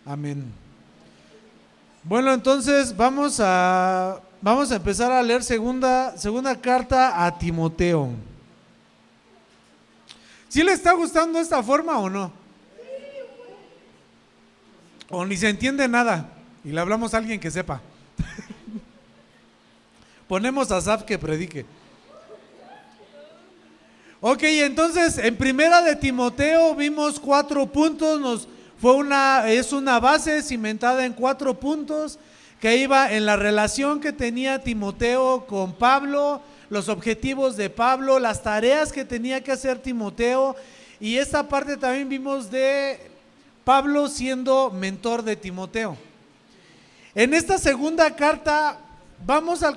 Amén. Bueno, entonces vamos a empezar a leer segunda carta a Timoteo. ¿Sí le está gustando esta forma o no? O ni se entiende nada y le hablamos a alguien que sepa. Ponemos a Zaf que predique. Ok, entonces en primera de Timoteo vimos 4 puntos, es una base cimentada en 4 puntos que iba en la relación que tenía Timoteo con Pablo, los objetivos de Pablo, las tareas que tenía que hacer Timoteo, y esta parte también vimos de Pablo siendo mentor de Timoteo. En esta segunda carta vamos a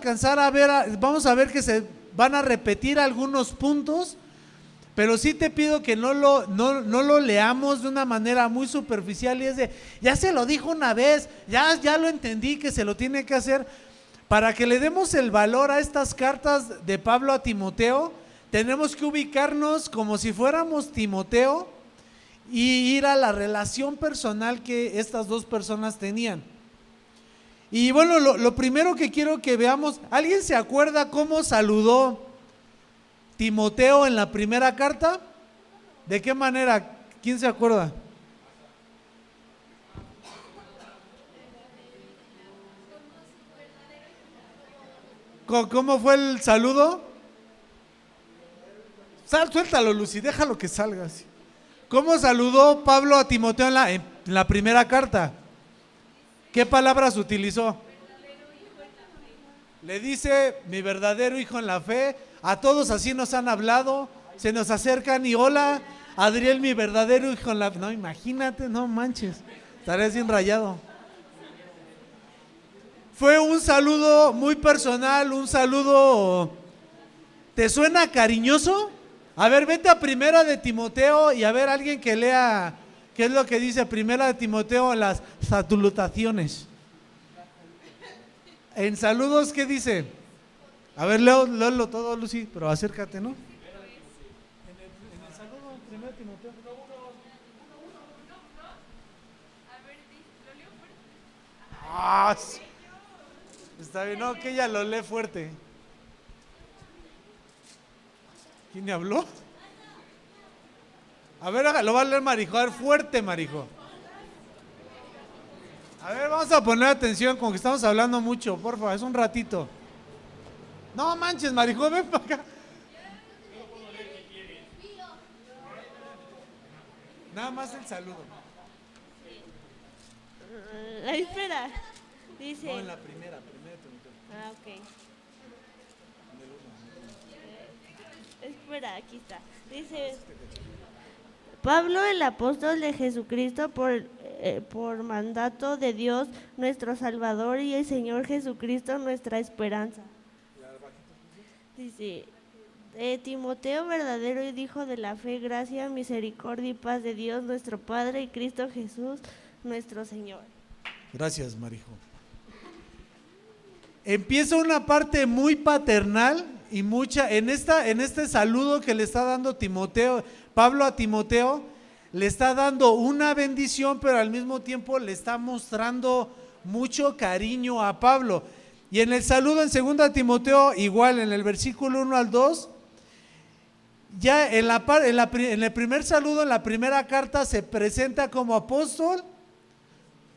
ver que se van a repetir algunos puntos, pero sí te pido que no lo leamos de una manera muy superficial y es de, ya se lo dijo una vez, ya lo entendí que se lo tiene que hacer. Para que le demos el valor a estas cartas de Pablo a Timoteo, tenemos que ubicarnos como si fuéramos Timoteo y ir a la relación personal que estas dos personas tenían. Y bueno, lo primero que quiero que veamos, ¿alguien se acuerda cómo saludó Timoteo en la primera carta? ¿De qué manera? ¿Quién se acuerda? ¿Cómo fue el saludo? Suéltalo, Lucy, déjalo que salga así. ¿Cómo saludó Pablo a Timoteo en la primera carta? ¿Qué palabras utilizó? Le dice, mi verdadero hijo en la fe. A todos así nos han hablado, se nos acercan y hola, Adriel, mi verdadero hijo en la fe. No, imagínate, no manches, estaré sin rayado. Fue un saludo muy personal, un saludo. ¿Te suena cariñoso? A ver, vete a primera de Timoteo y a ver alguien que lea qué es lo que dice primera de Timoteo en las salutaciones. En saludos, ¿qué dice? A ver, léelo todo, Lucy, pero acércate, ¿no? En el saludo, en primera de Timoteo. Ah, está bien, no, que ella lo lee fuerte. ¿Quién me habló? A ver, lo va a leer Marijo, a ver, fuerte, Marijo. A ver, vamos a poner atención, como que estamos hablando mucho, por favor, es un ratito. No manches, Marijo, ven para acá. Nada más el saludo. Espera, dice. No, en la primera de Timoteo. Ah, ok. Espera, aquí está. Dice, Pablo, el apóstol de Jesucristo, por mandato de Dios, nuestro Salvador, y el Señor Jesucristo, nuestra esperanza. Dice, Timoteo, verdadero hijo de la fe, gracia, misericordia y paz de Dios, nuestro Padre, y Cristo Jesús, nuestro Señor. Gracias, Marijo. Empieza una parte muy paternal y mucha en este saludo que le está dando Pablo a Timoteo, le está dando una bendición, pero al mismo tiempo le está mostrando mucho cariño a Pablo. Y en el saludo en 2 Timoteo, igual en el versículo 1 al 2, ya en el primer saludo, en la primera carta, se presenta como apóstol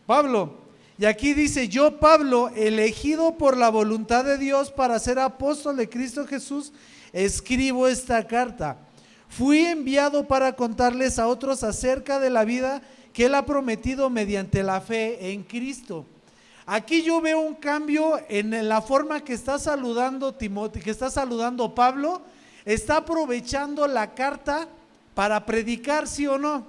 Pablo. Y aquí dice, yo Pablo, elegido por la voluntad de Dios para ser apóstol de Cristo Jesús, escribo esta carta. Fui enviado para contarles a otros acerca de la vida que Él ha prometido mediante la fe en Cristo. Aquí yo veo un cambio en la forma que está saludando Timoteo, que está saludando Pablo. Está aprovechando la carta para predicar, ¿sí o no?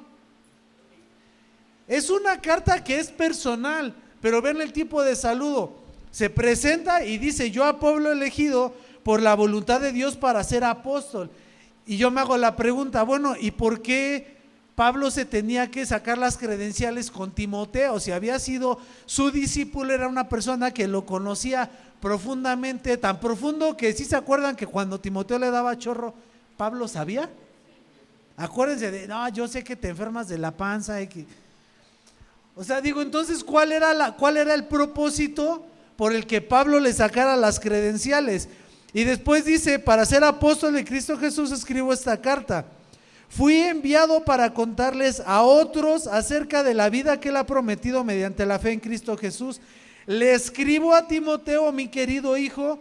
Es una carta que es personal, pero ven el tipo de saludo. Se presenta y dice, yo a Pablo elegido por la voluntad de Dios para ser apóstol. Y yo me hago la pregunta, bueno, ¿y por qué Pablo se tenía que sacar las credenciales con Timoteo? Si había sido su discípulo, era una persona que lo conocía profundamente, tan profundo que sí se acuerdan que cuando Timoteo le daba chorro, Pablo sabía. Acuérdense de, no, yo sé que te enfermas de la panza. O sea, digo, entonces, ¿cuál era el propósito por el que Pablo le sacara las credenciales? Y después dice, para ser apóstol de Cristo Jesús escribo esta carta. Fui enviado para contarles a otros acerca de la vida que él ha prometido mediante la fe en Cristo Jesús. Le escribo a Timoteo, mi querido hijo,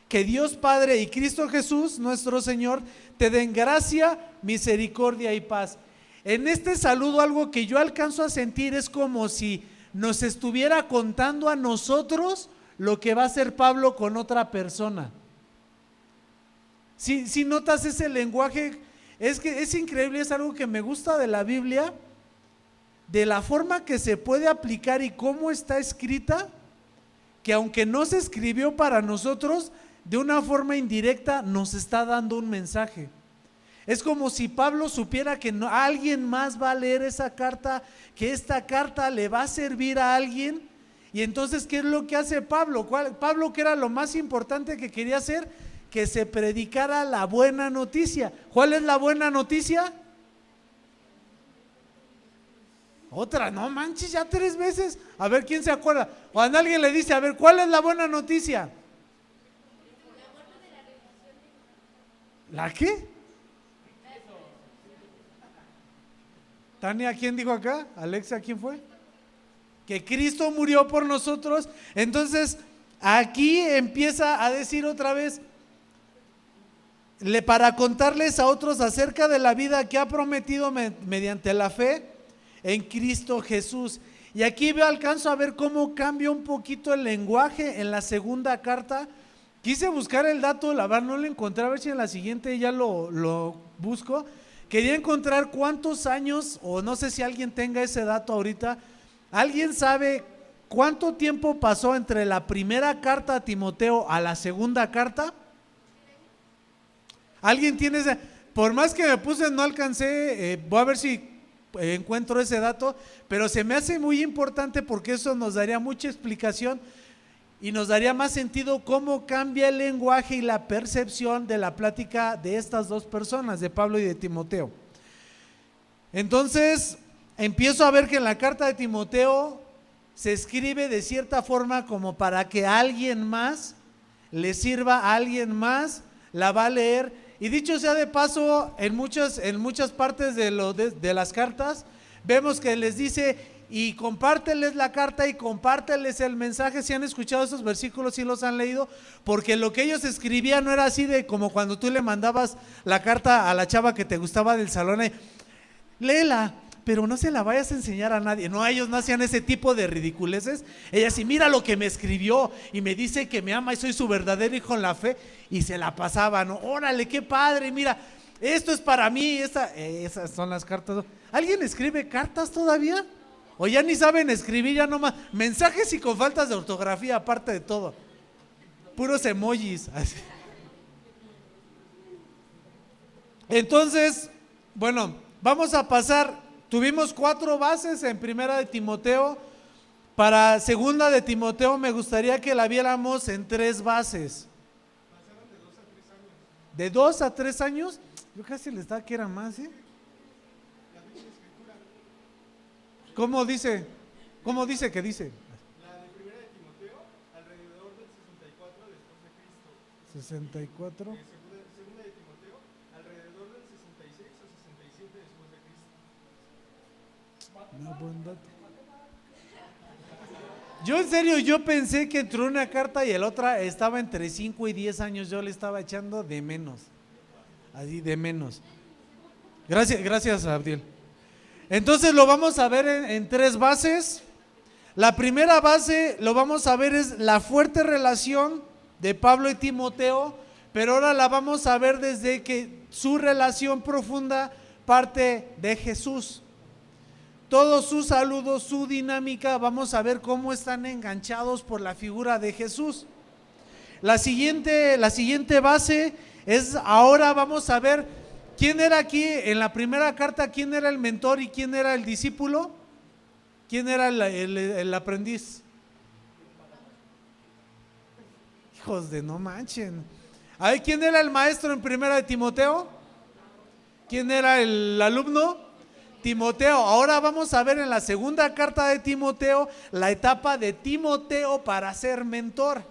que Dios Padre y Cristo Jesús, nuestro Señor, te den gracia, misericordia y paz. En este saludo algo que yo alcanzo a sentir es como si nos estuviera contando a nosotros lo que va a hacer Pablo con otra persona. Si notas ese lenguaje, es que es increíble, es algo que me gusta de la Biblia, de la forma que se puede aplicar y cómo está escrita, que aunque no se escribió para nosotros, de una forma indirecta nos está dando un mensaje. Es como si Pablo supiera que alguien más va a leer esa carta, que esta carta le va a servir a alguien. Y entonces, ¿qué es lo que hace Pablo? Pablo, que era lo más importante que quería hacer, que se predicara la buena noticia. ¿Cuál es la buena noticia? Otra, no manches, ya 3 veces. A ver, ¿quién se acuerda? Cuando alguien le dice, a ver, ¿cuál es la buena noticia? ¿La qué? Tania, ¿quién dijo acá? Alexa, ¿quién fue? Que Cristo murió por nosotros. Entonces, aquí empieza a decir otra vez, para contarles a otros acerca de la vida que ha prometido mediante la fe en Cristo Jesús. Y aquí alcanzo a ver cómo cambia un poquito el lenguaje en la segunda carta. Quise buscar el dato, la verdad no lo encontré, a ver si en la siguiente ya lo busco. Quería encontrar cuántos años, o no sé si alguien tenga ese dato ahorita. ¿Alguien sabe cuánto tiempo pasó entre la primera carta a Timoteo a la segunda carta? ¿Alguien tiene ese? Por más que me puse no alcancé, voy a ver si encuentro ese dato, pero se me hace muy importante porque eso nos daría mucha explicación y nos daría más sentido cómo cambia el lenguaje y la percepción de la plática de estas dos personas, de Pablo y de Timoteo. Entonces, empiezo a ver que en la carta de Timoteo se escribe de cierta forma como para que alguien más le sirva, a alguien más la va a leer. Y dicho sea de paso, en muchas partes de las cartas vemos que les dice, y compárteles la carta y compárteles el mensaje. Si han escuchado esos versículos, si los han leído, porque lo que ellos escribían no era así de como cuando tú le mandabas la carta a la chava que te gustaba del salón, léela, pero no se la vayas a enseñar a nadie. No, ellos no hacían ese tipo de ridiculeces. Ella sí, mira lo que me escribió y me dice que me ama y soy su verdadero hijo en la fe, y se la pasaban, ¿no? Órale, qué padre, mira, esto es para mí. Esas son las cartas. ¿Alguien escribe cartas todavía? O ya ni saben escribir, ya nomás mensajes y con faltas de ortografía, aparte de todo, puros emojis así. Entonces, bueno, vamos a pasar. Tuvimos 4 bases en primera de Timoteo. Para segunda de Timoteo me gustaría que la viéramos en 3 bases. ¿De 2 a 3 años? Yo casi les daba que era más, ¿eh? ¿Cómo dice? ¿Cómo dice que dice? La de primera de Timoteo, alrededor del 64 después de Cristo. 64. Segunda de Timoteo, alrededor del 66 o 67 después de Cristo. No, buen dato. Yo en serio, yo pensé que entre una carta y la otra estaba entre 5 y 10 años. Yo le estaba echando de menos. Así de menos. Gracias, Abdiel. Entonces lo vamos a ver en 3 bases. La primera base, lo vamos a ver, es la fuerte relación de Pablo y Timoteo, pero ahora la vamos a ver desde que su relación profunda parte de Jesús. Todos sus saludos, su dinámica, vamos a ver cómo están enganchados por la figura de Jesús. La siguiente base es, ahora vamos a ver quién era aquí en la primera carta, quién era el mentor y quién era el discípulo, quién era el aprendiz. Hijos de no manchen. A ver, ¿quién era el maestro en primera de Timoteo? ¿Quién era el alumno? Timoteo. Ahora vamos a ver en la segunda carta de Timoteo la etapa de Timoteo para ser mentor.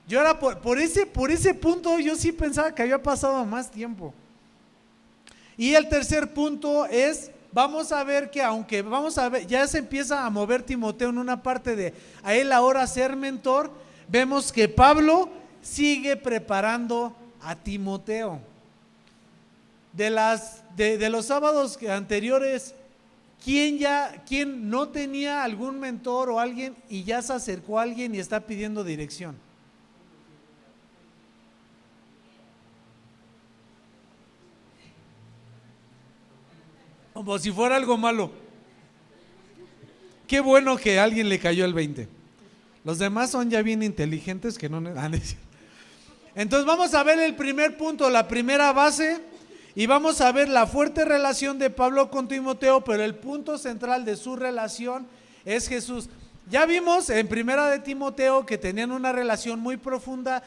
Yo era por ese punto yo sí pensaba que había pasado más tiempo. Y el tercer punto es, vamos a ver que aunque ya se empieza a mover Timoteo en una parte de a él ahora ser mentor, vemos que Pablo sigue preparando a Timoteo. De los sábados anteriores, ¿quién no tenía algún mentor o alguien y ya se acercó a alguien y está pidiendo dirección? Como si fuera algo malo. Qué bueno que a alguien le cayó el 20. Los demás son ya bien inteligentes que no. Entonces vamos a ver el primer punto, la primera base, y vamos a ver la fuerte relación de Pablo con Timoteo, pero el punto central de su relación es Jesús. Ya vimos en primera de Timoteo que tenían una relación muy profunda,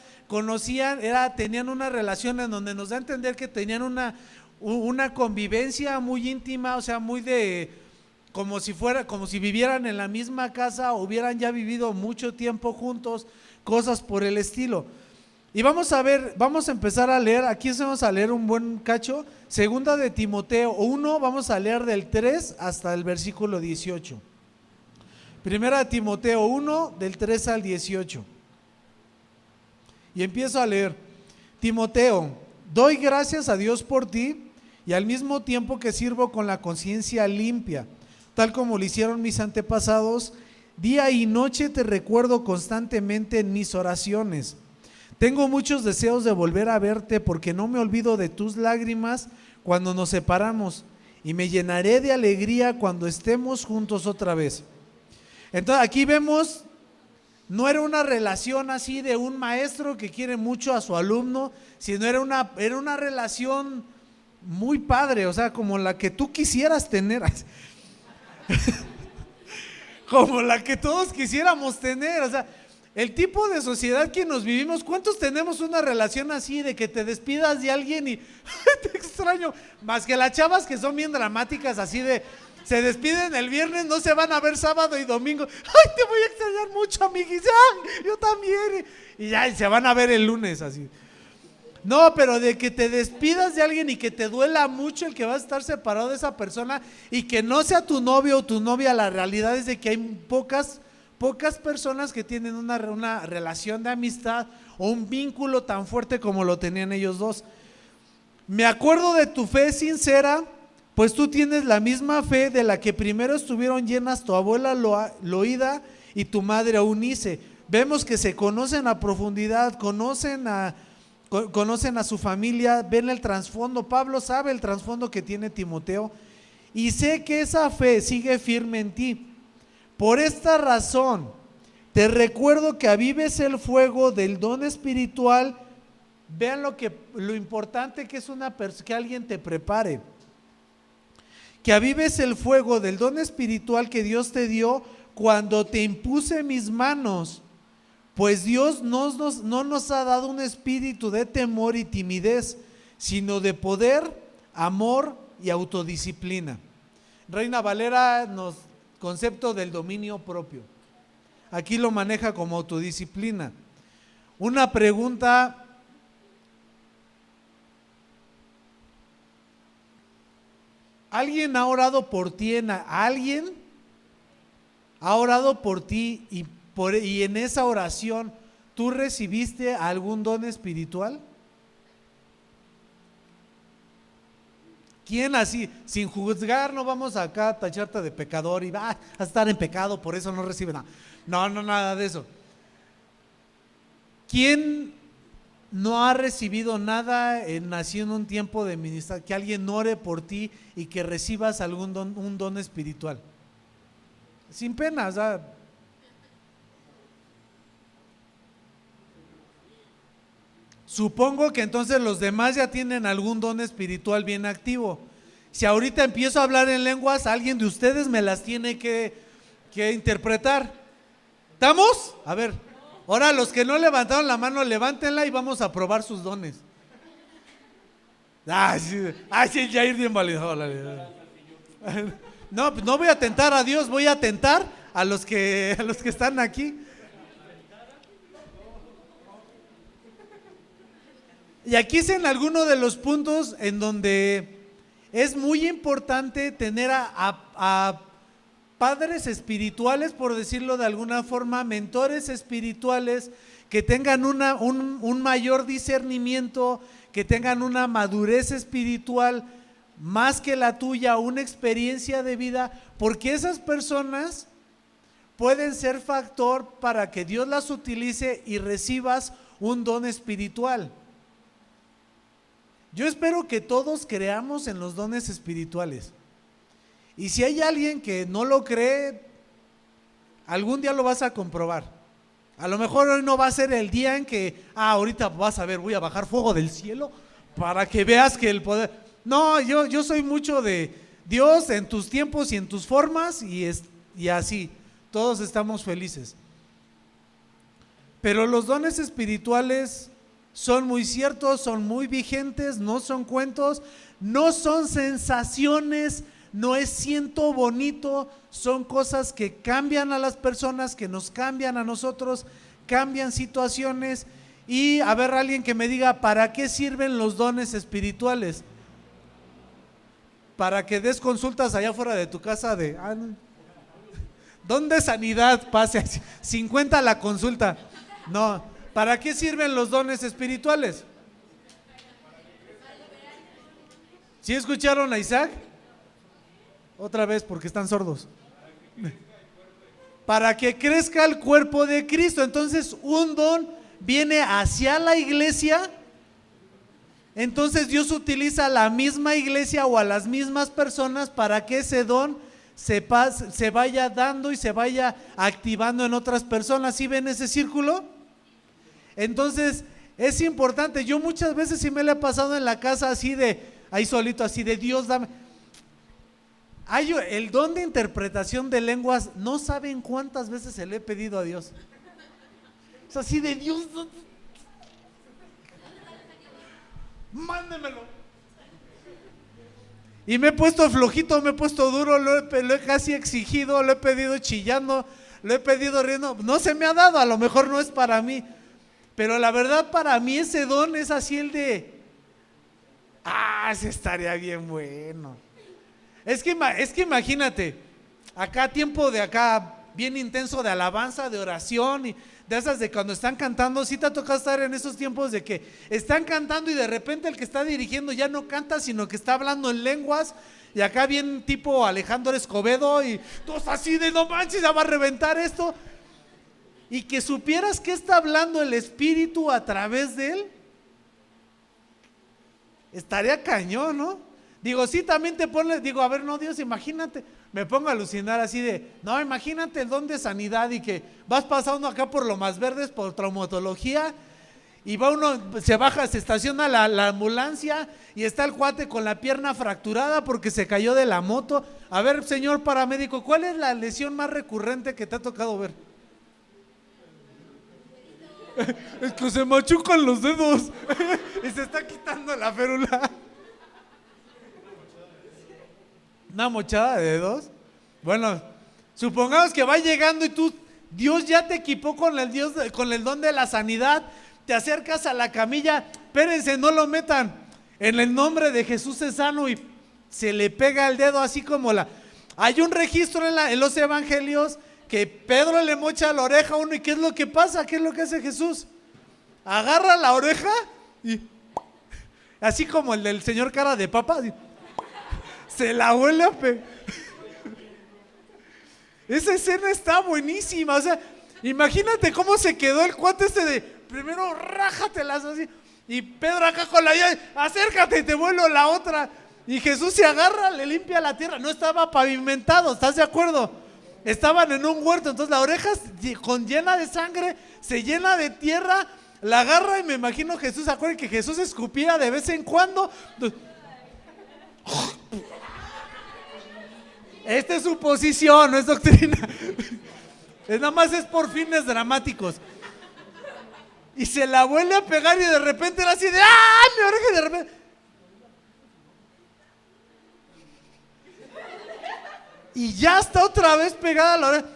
tenían una relación en donde nos da a entender que tenían una convivencia muy íntima, o sea, muy de como si vivieran en la misma casa, hubieran ya vivido mucho tiempo juntos, cosas por el estilo. Y vamos a empezar a leer, aquí vamos a leer un buen cacho, segunda de Timoteo 1, vamos a leer del 3 hasta el versículo 18. Primera de Timoteo 1, del 3 al 18. Y empiezo a leer. Timoteo, doy gracias a Dios por ti y al mismo tiempo que sirvo con la conciencia limpia, tal como lo hicieron mis antepasados, día y noche te recuerdo constantemente en mis oraciones. Tengo muchos deseos de volver a verte porque no me olvido de tus lágrimas cuando nos separamos y me llenaré de alegría cuando estemos juntos otra vez. Entonces aquí vemos, no era una relación así de un maestro que quiere mucho a su alumno, sino era una relación muy padre, o sea, como la que tú quisieras tener. Como la que todos quisiéramos tener, o sea, el tipo de sociedad que nos vivimos, ¿cuántos tenemos una relación así de que te despidas de alguien y te extraño? Más que las chavas que son bien dramáticas, así de se despiden el viernes, no se van a ver sábado y domingo. Ay, te voy a extrañar mucho, amiguis. Ay, yo también. Y ya se van a ver el lunes así. No, pero de que te despidas de alguien y que te duela mucho el que vas a estar separado de esa persona y que no sea tu novio o tu novia, la realidad es de que hay pocas personas que tienen una relación de amistad o un vínculo tan fuerte como lo tenían ellos dos. Me acuerdo de tu fe sincera, pues tú tienes la misma fe de la que primero estuvieron llenas tu abuela Loida y tu madre Eunice. Vemos que se conocen a profundidad, conocen a su familia, ven el trasfondo. Pablo sabe el trasfondo que tiene Timoteo y sé que esa fe sigue firme en ti. Por esta razón, te recuerdo que avives el fuego del don espiritual. Vean lo importante que es que alguien te prepare. Que avives el fuego del don espiritual que Dios te dio cuando te impuse mis manos. Pues Dios no nos ha dado un espíritu de temor y timidez, sino de poder, amor y autodisciplina. Reina Valera concepto del dominio propio. Aquí lo maneja como autodisciplina. Una pregunta. ¿Alguien ha orado por ti? ¿Alguien ha orado por ti y en esa oración tú recibiste algún don espiritual? ¿Quién así? Sin juzgar, no vamos acá a tacharte de pecador y va a estar en pecado, por eso no recibe nada. No, nada de eso. ¿Quién no ha recibido nada así en un tiempo de ministrar? Que alguien ore por ti y que recibas un don espiritual. Sin pena, o sea. Supongo que entonces los demás ya tienen algún don espiritual bien activo. Si ahorita empiezo a hablar en lenguas, alguien de ustedes me las tiene que interpretar. ¿Estamos? A ver, ahora los que no levantaron la mano, levántenla y vamos a probar sus dones. Sí, Jair bien validado. No, pues no voy a tentar a Dios, voy a tentar a los que están aquí. Y aquí es en alguno de los puntos en donde es muy importante tener a padres espirituales, por decirlo de alguna forma, mentores espirituales que tengan un mayor discernimiento, que tengan una madurez espiritual más que la tuya, una experiencia de vida, porque esas personas pueden ser factor para que Dios las utilice y recibas un don espiritual. Yo espero que todos creamos en los dones espirituales. Y si hay alguien que no lo cree, algún día lo vas a comprobar. A lo mejor hoy no va a ser el día en que, ahorita vas a ver, voy a bajar fuego del cielo para que veas que el poder... No, yo soy mucho de Dios en tus tiempos y en tus formas y así, todos estamos felices. Pero los dones espirituales son muy ciertos, son muy vigentes, no son cuentos, no son sensaciones, no es siento bonito, son cosas que cambian a las personas, que nos cambian a nosotros, cambian situaciones. Y a ver, alguien que me diga, ¿para qué sirven los dones espirituales? Para que des consultas allá fuera de tu casa de, don de sanidad, pase 50 la consulta. No, ¿para qué sirven los dones espirituales? ¿Sí escucharon a Isaac? Otra vez, porque están sordos. Para que crezca el cuerpo de Cristo. Entonces, un don viene hacia la iglesia. Entonces Dios utiliza a la misma iglesia o a las mismas personas para que ese don se vaya dando y se vaya activando en otras personas. ¿Sí ven ese círculo? Entonces es importante. Yo muchas veces sí me lo he pasado en la casa así de, ahí solito, así de, Dios dame. Hay el don de interpretación de lenguas, no saben cuántas veces se le he pedido a Dios. Es así de, Dios, mándemelo. Y me he puesto flojito, me he puesto duro, lo he casi exigido, lo he pedido chillando, lo he pedido riendo. No se me ha dado, a lo mejor no es para mí. Pero la verdad, para mí ese don es así el de, ese estaría bien bueno. Es que imagínate, acá tiempo de acá bien intenso de alabanza, de oración y de esas de cuando están cantando. ¿Sí te ha tocado estar en esos tiempos de que están cantando y de repente el que está dirigiendo ya no canta, sino que está hablando en lenguas? Y acá bien tipo Alejandro Escobedo y todos así de, no manches, ya va a reventar esto. Y que supieras que está hablando el Espíritu a través de él, estaría cañón, ¿no? Digo, sí, también te pones, digo, a ver, no, Dios, imagínate, me pongo a alucinar así de, no, imagínate el don de sanidad y que vas pasando acá por Lomas Verdes, por traumatología, y va uno, se baja, se estaciona la ambulancia y está el cuate con la pierna fracturada porque se cayó de la moto. A ver, señor paramédico, ¿cuál es la lesión más recurrente que te ha tocado ver? Es que se machucan los dedos y se está quitando la férula. ¿Una mochada de dedos? Bueno, supongamos que va llegando y Dios ya te equipó con el don de la sanidad, te acercas a la camilla, espérense, no lo metan, en el nombre de Jesús es sano, y se le pega el dedo así como hay un registro en los evangelios que Pedro le mocha la oreja a uno, y ¿qué es lo que pasa? ¿Qué es lo que hace Jesús? Agarra la oreja y así como el del señor cara de papa, se la vuelve a pegar. Esa escena está buenísima. O sea, imagínate cómo se quedó el cuate de primero rájatelas así, y Pedro acá con la llave, acércate y te vuelo la otra, y Jesús se agarra, le limpia la tierra. No estaba pavimentado, ¿estás de acuerdo? Estaban en un huerto, entonces la oreja llena de sangre, se llena de tierra, la agarra, y me imagino Jesús, acuérdense que Jesús escupía de vez en cuando. Esta es su posición, no es doctrina. Nada más es por fines dramáticos. Y se la vuelve a pegar y de repente era así de mi oreja, y de repente y ya está otra vez pegada a la oreja.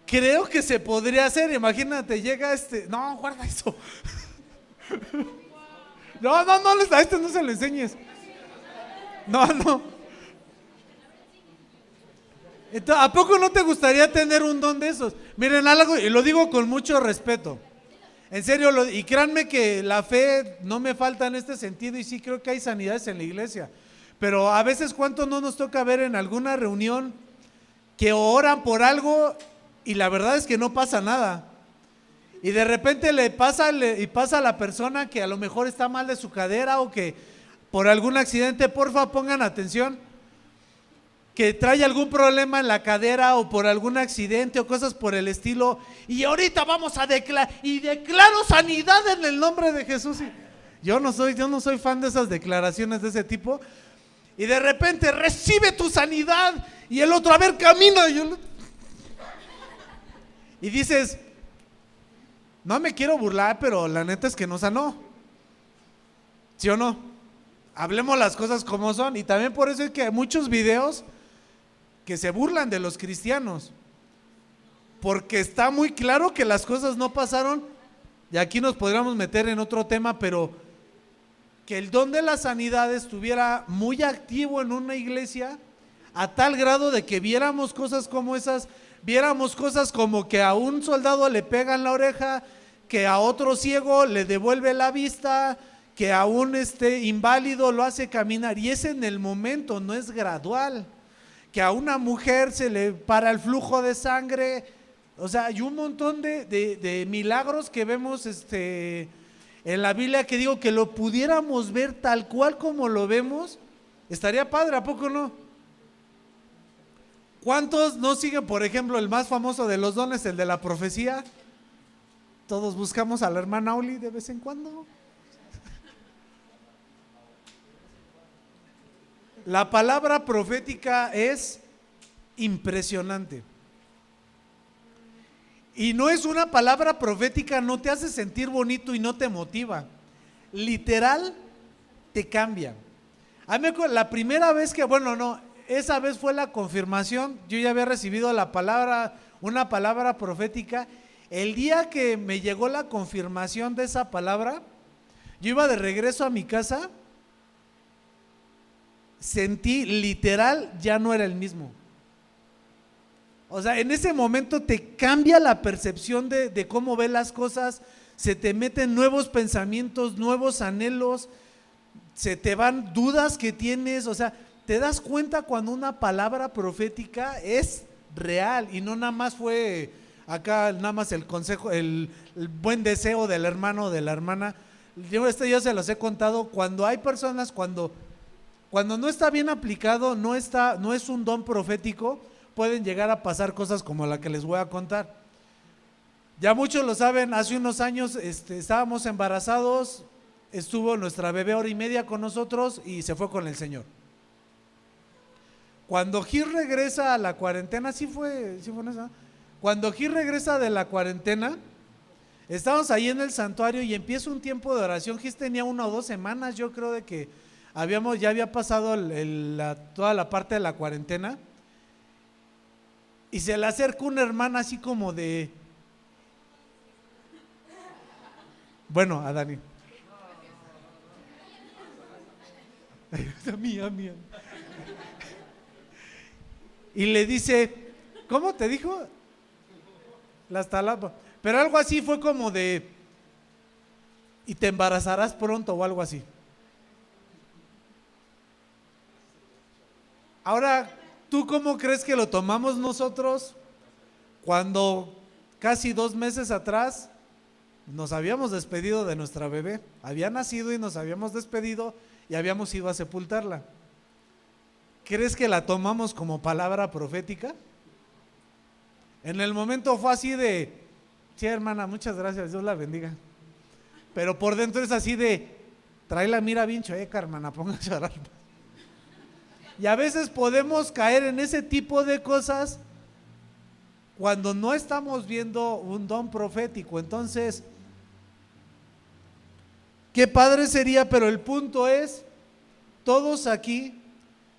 Creo que se podría hacer, imagínate, llega no, guarda eso. No, a este no se lo enseñes. No. Entonces, ¿a poco no te gustaría tener un don de esos? Miren algo, y lo digo con mucho respeto. En serio, y créanme que la fe no me falta en este sentido, y sí creo que hay sanidades en la iglesia. Pero a veces, ¿cuánto no nos toca ver en alguna reunión que oran por algo y la verdad es que no pasa nada? Y de repente pasa a la persona que a lo mejor está mal de su cadera o que por algún accidente, porfa pongan atención, que trae algún problema en la cadera o por algún accidente o cosas por el estilo, y ahorita vamos a declaro sanidad en el nombre de Jesús. Yo no soy fan de esas declaraciones de ese tipo. Y de repente recibe tu sanidad y el otro, a ver, camina. Y dices, no me quiero burlar, pero la neta es que no sanó. ¿Sí o no? Hablemos las cosas como son. Y también por eso es que hay muchos videos que se burlan de los cristianos, porque está muy claro que las cosas no pasaron. Y aquí nos podríamos meter en otro tema, pero que el don de la sanidad estuviera muy activo en una iglesia, a tal grado de que viéramos cosas como esas, viéramos cosas como que a un soldado le pegan la oreja, que a otro ciego le devuelve la vista, que a un inválido lo hace caminar, y es en el momento, no es gradual. Que a una mujer se le para el flujo de sangre. O sea, hay un montón de milagros que vemos en la Biblia, que digo que lo pudiéramos ver tal cual como lo vemos, estaría padre, ¿a poco no? ¿Cuántos no siguen, por ejemplo, el más famoso de los dones, el de la profecía? Todos buscamos a la hermana Oli de vez en cuando. La palabra profética es impresionante. Y no es una palabra profética, no te hace sentir bonito y no te motiva. Literal, te cambia. A mí la primera vez que, esa vez fue la confirmación. Yo ya había recibido una palabra profética. El día que me llegó la confirmación de esa palabra, yo iba de regreso a mi casa. Sentí literal, ya no era el mismo. O sea, en ese momento te cambia la percepción de cómo ves las cosas, se te meten nuevos pensamientos, nuevos anhelos, se te van dudas que tienes. O sea, te das cuenta cuando una palabra profética es real y no nada más fue acá, nada más el consejo, el buen deseo del hermano o de la hermana. Yo se los he contado, cuando hay personas, cuando no está bien aplicado, no es un don profético, pueden llegar a pasar cosas como la que les voy a contar. Ya muchos lo saben, hace unos años estábamos embarazados, estuvo nuestra bebé 1 hora y media con nosotros y se fue con el Señor. Cuando Gil regresa a la cuarentena, sí fue esa. Cuando Gil regresa de la cuarentena, estábamos ahí en el santuario y empieza un tiempo de oración. Gil tenía 1 o 2 semanas, yo creo, de que ya había pasado toda la parte de la cuarentena, y se le acerca una hermana así como de, a Dani, mía. Y le dice, ¿cómo te dijo? Las talapas, pero algo así fue como de, y te embarazarás pronto o algo así. Ahora, ¿tú cómo crees que lo tomamos nosotros cuando casi 2 meses atrás nos habíamos despedido de nuestra bebé? Había nacido y nos habíamos despedido y habíamos ido a sepultarla. ¿Crees que la tomamos como palabra profética? En el momento fue así de, sí, hermana, muchas gracias, Dios la bendiga. Pero por dentro es así de, trae la mira bien chueca, hermana, póngase a orar. Y a veces podemos caer en ese tipo de cosas cuando no estamos viendo un don profético. Entonces, qué padre sería, pero el punto es, todos aquí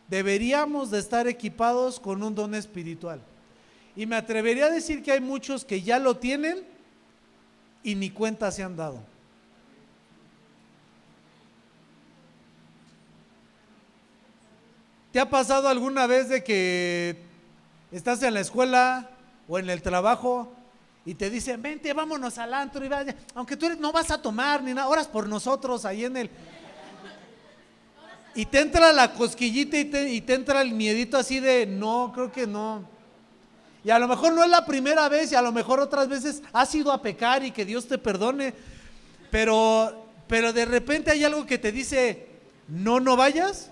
deberíamos de estar equipados con un don espiritual. Y me atrevería a decir que hay muchos que ya lo tienen y ni cuenta se han dado. ¿Te ha pasado alguna vez de que estás en la escuela o en el trabajo y te dicen, vente, vámonos al antro, y aunque tú no vas a tomar ni nada, oras por nosotros ahí en el... Y te entra la cosquillita y te entra el miedito así de, no, creo que no. Y a lo mejor no es la primera vez y a lo mejor otras veces has ido a pecar y que Dios te perdone, pero de repente hay algo que te dice, no, no vayas.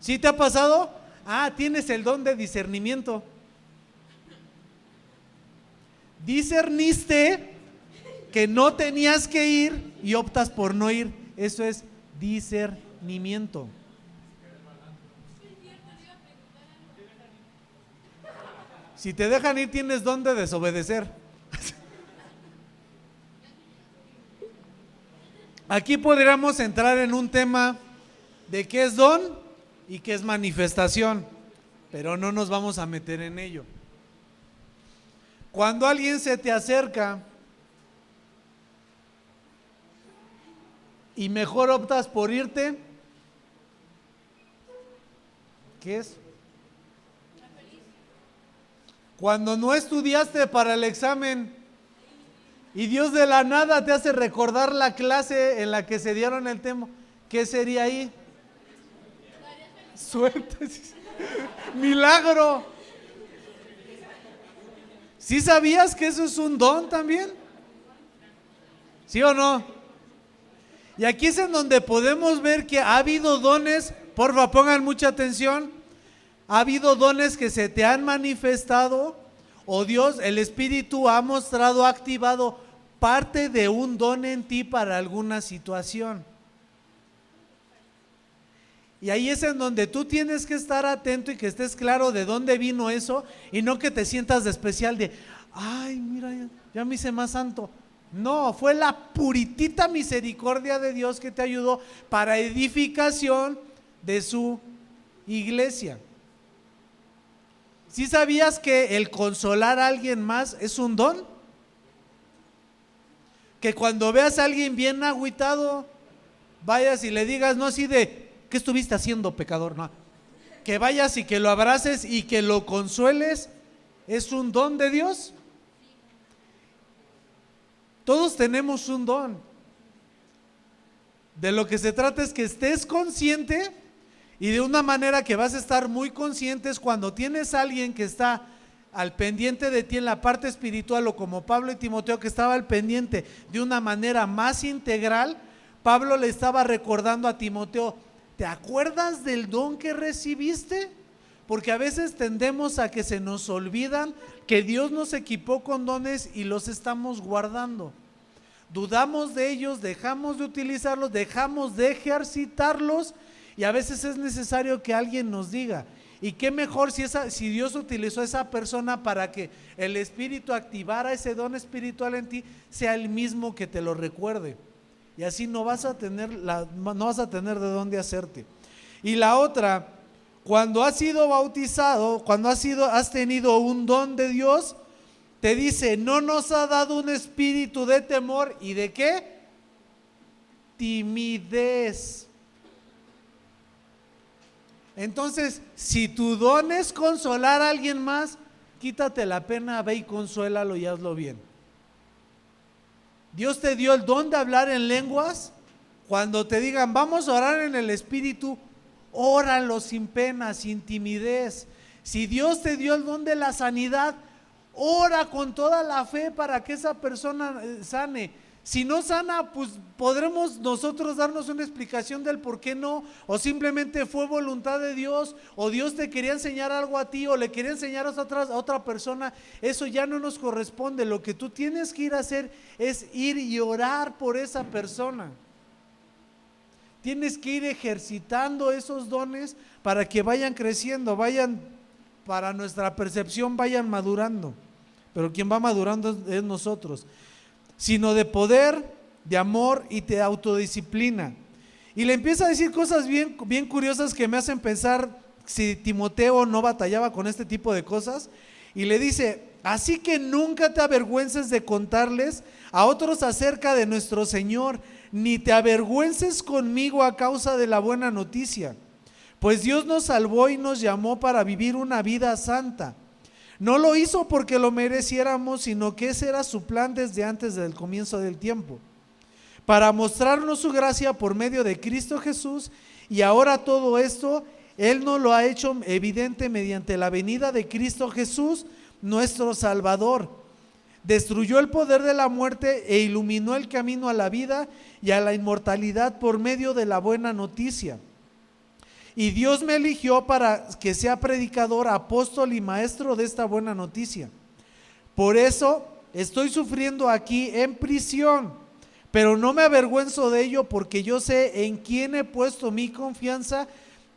¿Sí te ha pasado? Tienes el don de discernimiento. Discerniste que no tenías que ir y optas por no ir. Eso es discernimiento. Si te dejan ir, tienes don de desobedecer. Aquí podríamos entrar en un tema de qué es don y qué es manifestación, pero no nos vamos a meter en ello. Cuando alguien se te acerca y mejor optas por irte, ¿qué es? Cuando no estudiaste para el examen y Dios de la nada te hace recordar la clase en la que se dieron el tema, ¿qué sería ahí? Suerte, milagro. ¿Sí sabías que eso es un don también? ¿Sí o no? Y aquí es en donde podemos ver que ha habido dones, porfa, pongan mucha atención, ha habido dones que se te han manifestado o Dios, el Espíritu ha mostrado, ha activado parte de un don en ti para alguna situación. Y ahí es en donde tú tienes que estar atento y que estés claro de dónde vino eso y no que te sientas de especial de, ay, mira, ya me hice más santo. No, fue la puritita misericordia de Dios que te ayudó para edificación de su iglesia. ¿Sí sabías que el consolar a alguien más es un don? Que cuando veas a alguien bien agüitado, vayas y le digas, no así de, ¿qué estuviste haciendo, pecador? No, que vayas y que lo abraces y que lo consueles, ¿es un don de Dios? Todos tenemos un don. De lo que se trata es que estés consciente y de una manera que vas a estar muy conscientes cuando tienes a alguien que está al pendiente de ti en la parte espiritual, o como Pablo y Timoteo que estaba al pendiente de una manera más integral. Pablo le estaba recordando a Timoteo, ¿te acuerdas del don que recibiste? Porque a veces tendemos a que se nos olvidan que Dios nos equipó con dones y los estamos guardando. Dudamos de ellos, dejamos de utilizarlos, dejamos de ejercitarlos y a veces es necesario que alguien nos diga. Y qué mejor si Dios utilizó a esa persona para que el Espíritu activara ese don espiritual en ti, sea el mismo que te lo recuerde. Y así no vas a tener de dónde hacerte. Y la otra, cuando has sido bautizado, cuando has tenido un don de Dios, te dice, no nos ha dado un espíritu de temor y de ¿qué? Timidez. Entonces, si tu don es consolar a alguien más, quítate la pena, ve y consuélalo y hazlo bien. Dios te dio el don de hablar en lenguas. Cuando te digan, vamos a orar en el Espíritu, óralo sin pena, sin timidez. Si Dios te dio el don de la sanidad, ora con toda la fe para que esa persona sane. Si no sana, pues podremos nosotros darnos una explicación del por qué no, o simplemente fue voluntad de Dios, o Dios te quería enseñar algo a ti, o le quería enseñar a otra persona. Eso ya no nos corresponde. Lo que tú tienes que ir a hacer es ir y orar por esa persona. Tienes que ir ejercitando esos dones para que vayan creciendo, para nuestra percepción vayan madurando. Pero quien va madurando es nosotros. Sino de poder, de amor y de autodisciplina. Y le empieza a decir cosas bien, bien curiosas que me hacen pensar si Timoteo no batallaba con este tipo de cosas. Y le dice: así que nunca te avergüences de contarles a otros acerca de nuestro Señor, ni te avergüences conmigo a causa de la buena noticia. Pues Dios nos salvó y nos llamó para vivir una vida santa. No lo hizo porque lo mereciéramos, sino que ese era su plan desde antes del comienzo del tiempo, para mostrarnos su gracia por medio de Cristo Jesús. Y ahora todo esto Él nos lo ha hecho evidente mediante la venida de Cristo Jesús, nuestro Salvador. Destruyó el poder de la muerte e iluminó el camino a la vida y a la inmortalidad por medio de la buena noticia. Y Dios me eligió para que sea predicador, apóstol y maestro de esta buena noticia. Por eso estoy sufriendo aquí en prisión, pero no me avergüenzo de ello, porque yo sé en quién he puesto mi confianza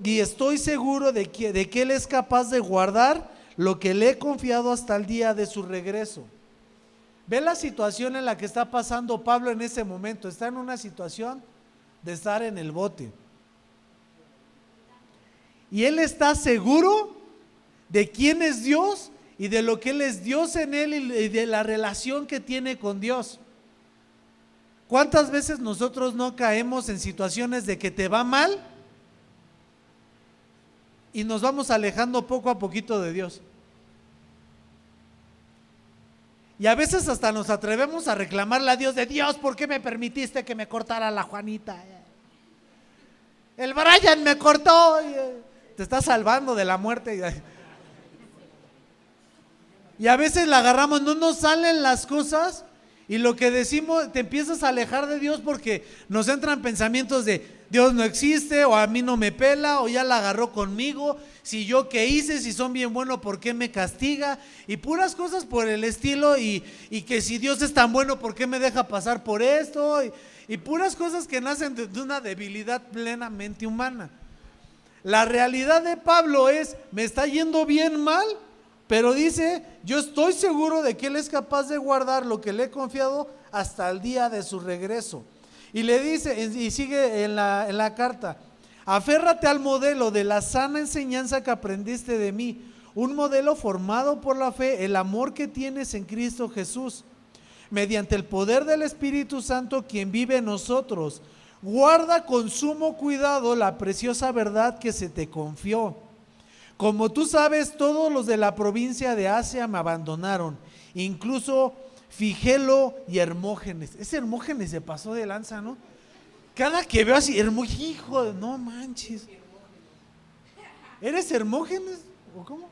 y estoy seguro de que Él es capaz de guardar lo que le he confiado hasta el día de su regreso. Ve la situación en la que está pasando Pablo en ese momento. Está en una situación de estar en el bote. Y él está seguro de quién es Dios y de lo que Él es Dios en él y de la relación que tiene con Dios. ¿Cuántas veces nosotros no caemos en situaciones de que te va mal y nos vamos alejando poco a poquito de Dios? Y a veces hasta nos atrevemos a reclamarle a Dios de: Dios, ¿por qué me permitiste que me cortara la Juanita? El Brian me cortó. Te está salvando de la muerte. Y a veces la agarramos, no nos salen las cosas y lo que decimos, te empiezas a alejar de Dios porque nos entran pensamientos de: Dios no existe, o a mí no me pela, o ya la agarró conmigo, si yo qué hice, si son bien buenos, ¿por qué me castiga? Y puras cosas por el estilo, y que si Dios es tan bueno, ¿por qué me deja pasar por esto? Y puras cosas que nacen de una debilidad plenamente humana. La realidad de Pablo es: me está yendo bien mal, pero dice: yo estoy seguro de que Él es capaz de guardar lo que le he confiado hasta el día de su regreso. Y le dice, y sigue en la carta: aférrate al modelo de la sana enseñanza que aprendiste de mí, un modelo formado por la fe, el amor que tienes en Cristo Jesús, mediante el poder del Espíritu Santo, quien vive en nosotros. Guarda con sumo cuidado la preciosa verdad que se te confió. Como tú sabes, todos los de la provincia de Asia me abandonaron, incluso Figelo y Hermógenes. Ese Hermógenes se pasó de lanza, ¿no? Cada que veo así, hijo, no manches. ¿Eres Hermógenes? ¿O cómo?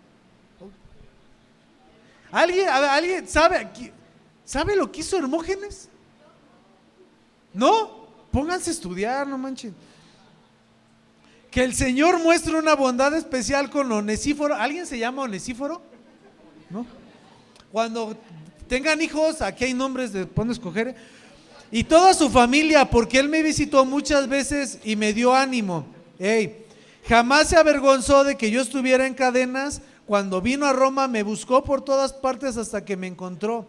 ¿Alguien sabe lo que hizo Hermógenes? ¿No? Pónganse a estudiar, no manches. Que el Señor muestre una bondad especial con Onesíforo. ¿Alguien se llama Onesíforo? ¿No? Cuando tengan hijos, aquí hay nombres de pueden escoger. Y toda su familia, porque él me visitó muchas veces y me dio ánimo. Jamás se avergonzó de que yo estuviera en cadenas. Cuando vino a Roma me buscó por todas partes hasta que me encontró.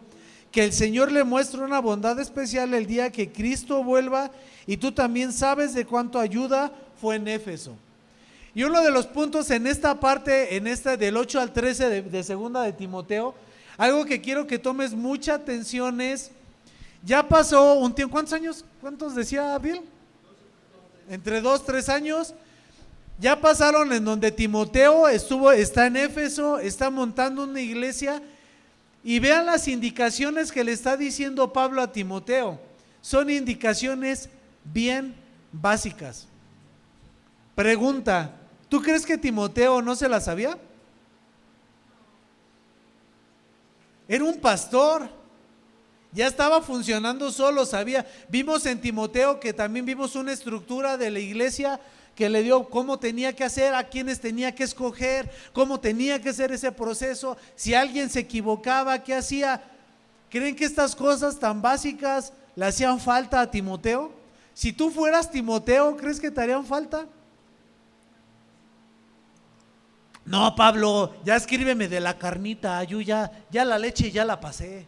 Que el Señor le muestre una bondad especial el día que Cristo vuelva, y tú también sabes de cuánto ayuda fue en Éfeso. Y uno de los puntos en esta parte, del 8 al 13 de segunda de Timoteo, algo que quiero que tomes mucha atención es: ya pasó un tiempo. ¿Cuántos años? ¿Cuántos decía Bill? Entre 2, 3 años. Ya pasaron en donde Timoteo está en Éfeso, está montando una iglesia. Y vean las indicaciones que le está diciendo Pablo a Timoteo. Son indicaciones bien básicas. Pregunta: ¿tú crees que Timoteo no se las sabía? Era un pastor, ya estaba funcionando solo, sabía. Vimos en Timoteo que también vimos una estructura de la iglesia que le dio cómo tenía que hacer, a quienes tenía que escoger, cómo tenía que ser ese proceso, si alguien se equivocaba, ¿qué hacía? ¿Creen que estas cosas tan básicas le hacían falta a Timoteo? Si tú fueras Timoteo, ¿crees que te harían falta? No, Pablo, ya escríbeme de la carnita, yo ya la leche ya la pasé.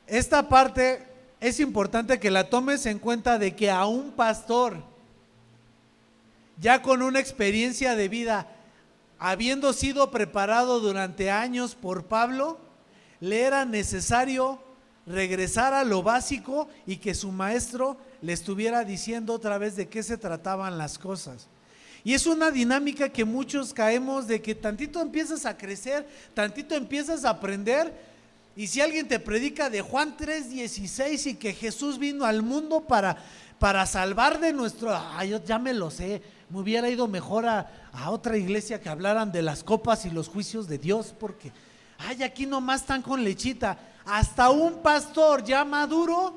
Esta parte es importante que la tomes en cuenta de que a un pastor, ya con una experiencia de vida, habiendo sido preparado durante años por Pablo, le era necesario regresar a lo básico y que su maestro le estuviera diciendo otra vez de qué se trataban las cosas. Y es una dinámica que muchos caemos, de que tantito empiezas a crecer, tantito empiezas a aprender, y si alguien te predica de Juan 3:16 y que Jesús vino al mundo para salvar de nuestro, yo ya me lo sé, me hubiera ido mejor a otra iglesia que hablaran de las copas y los juicios de Dios, porque aquí nomás están con lechita. Hasta un pastor ya maduro,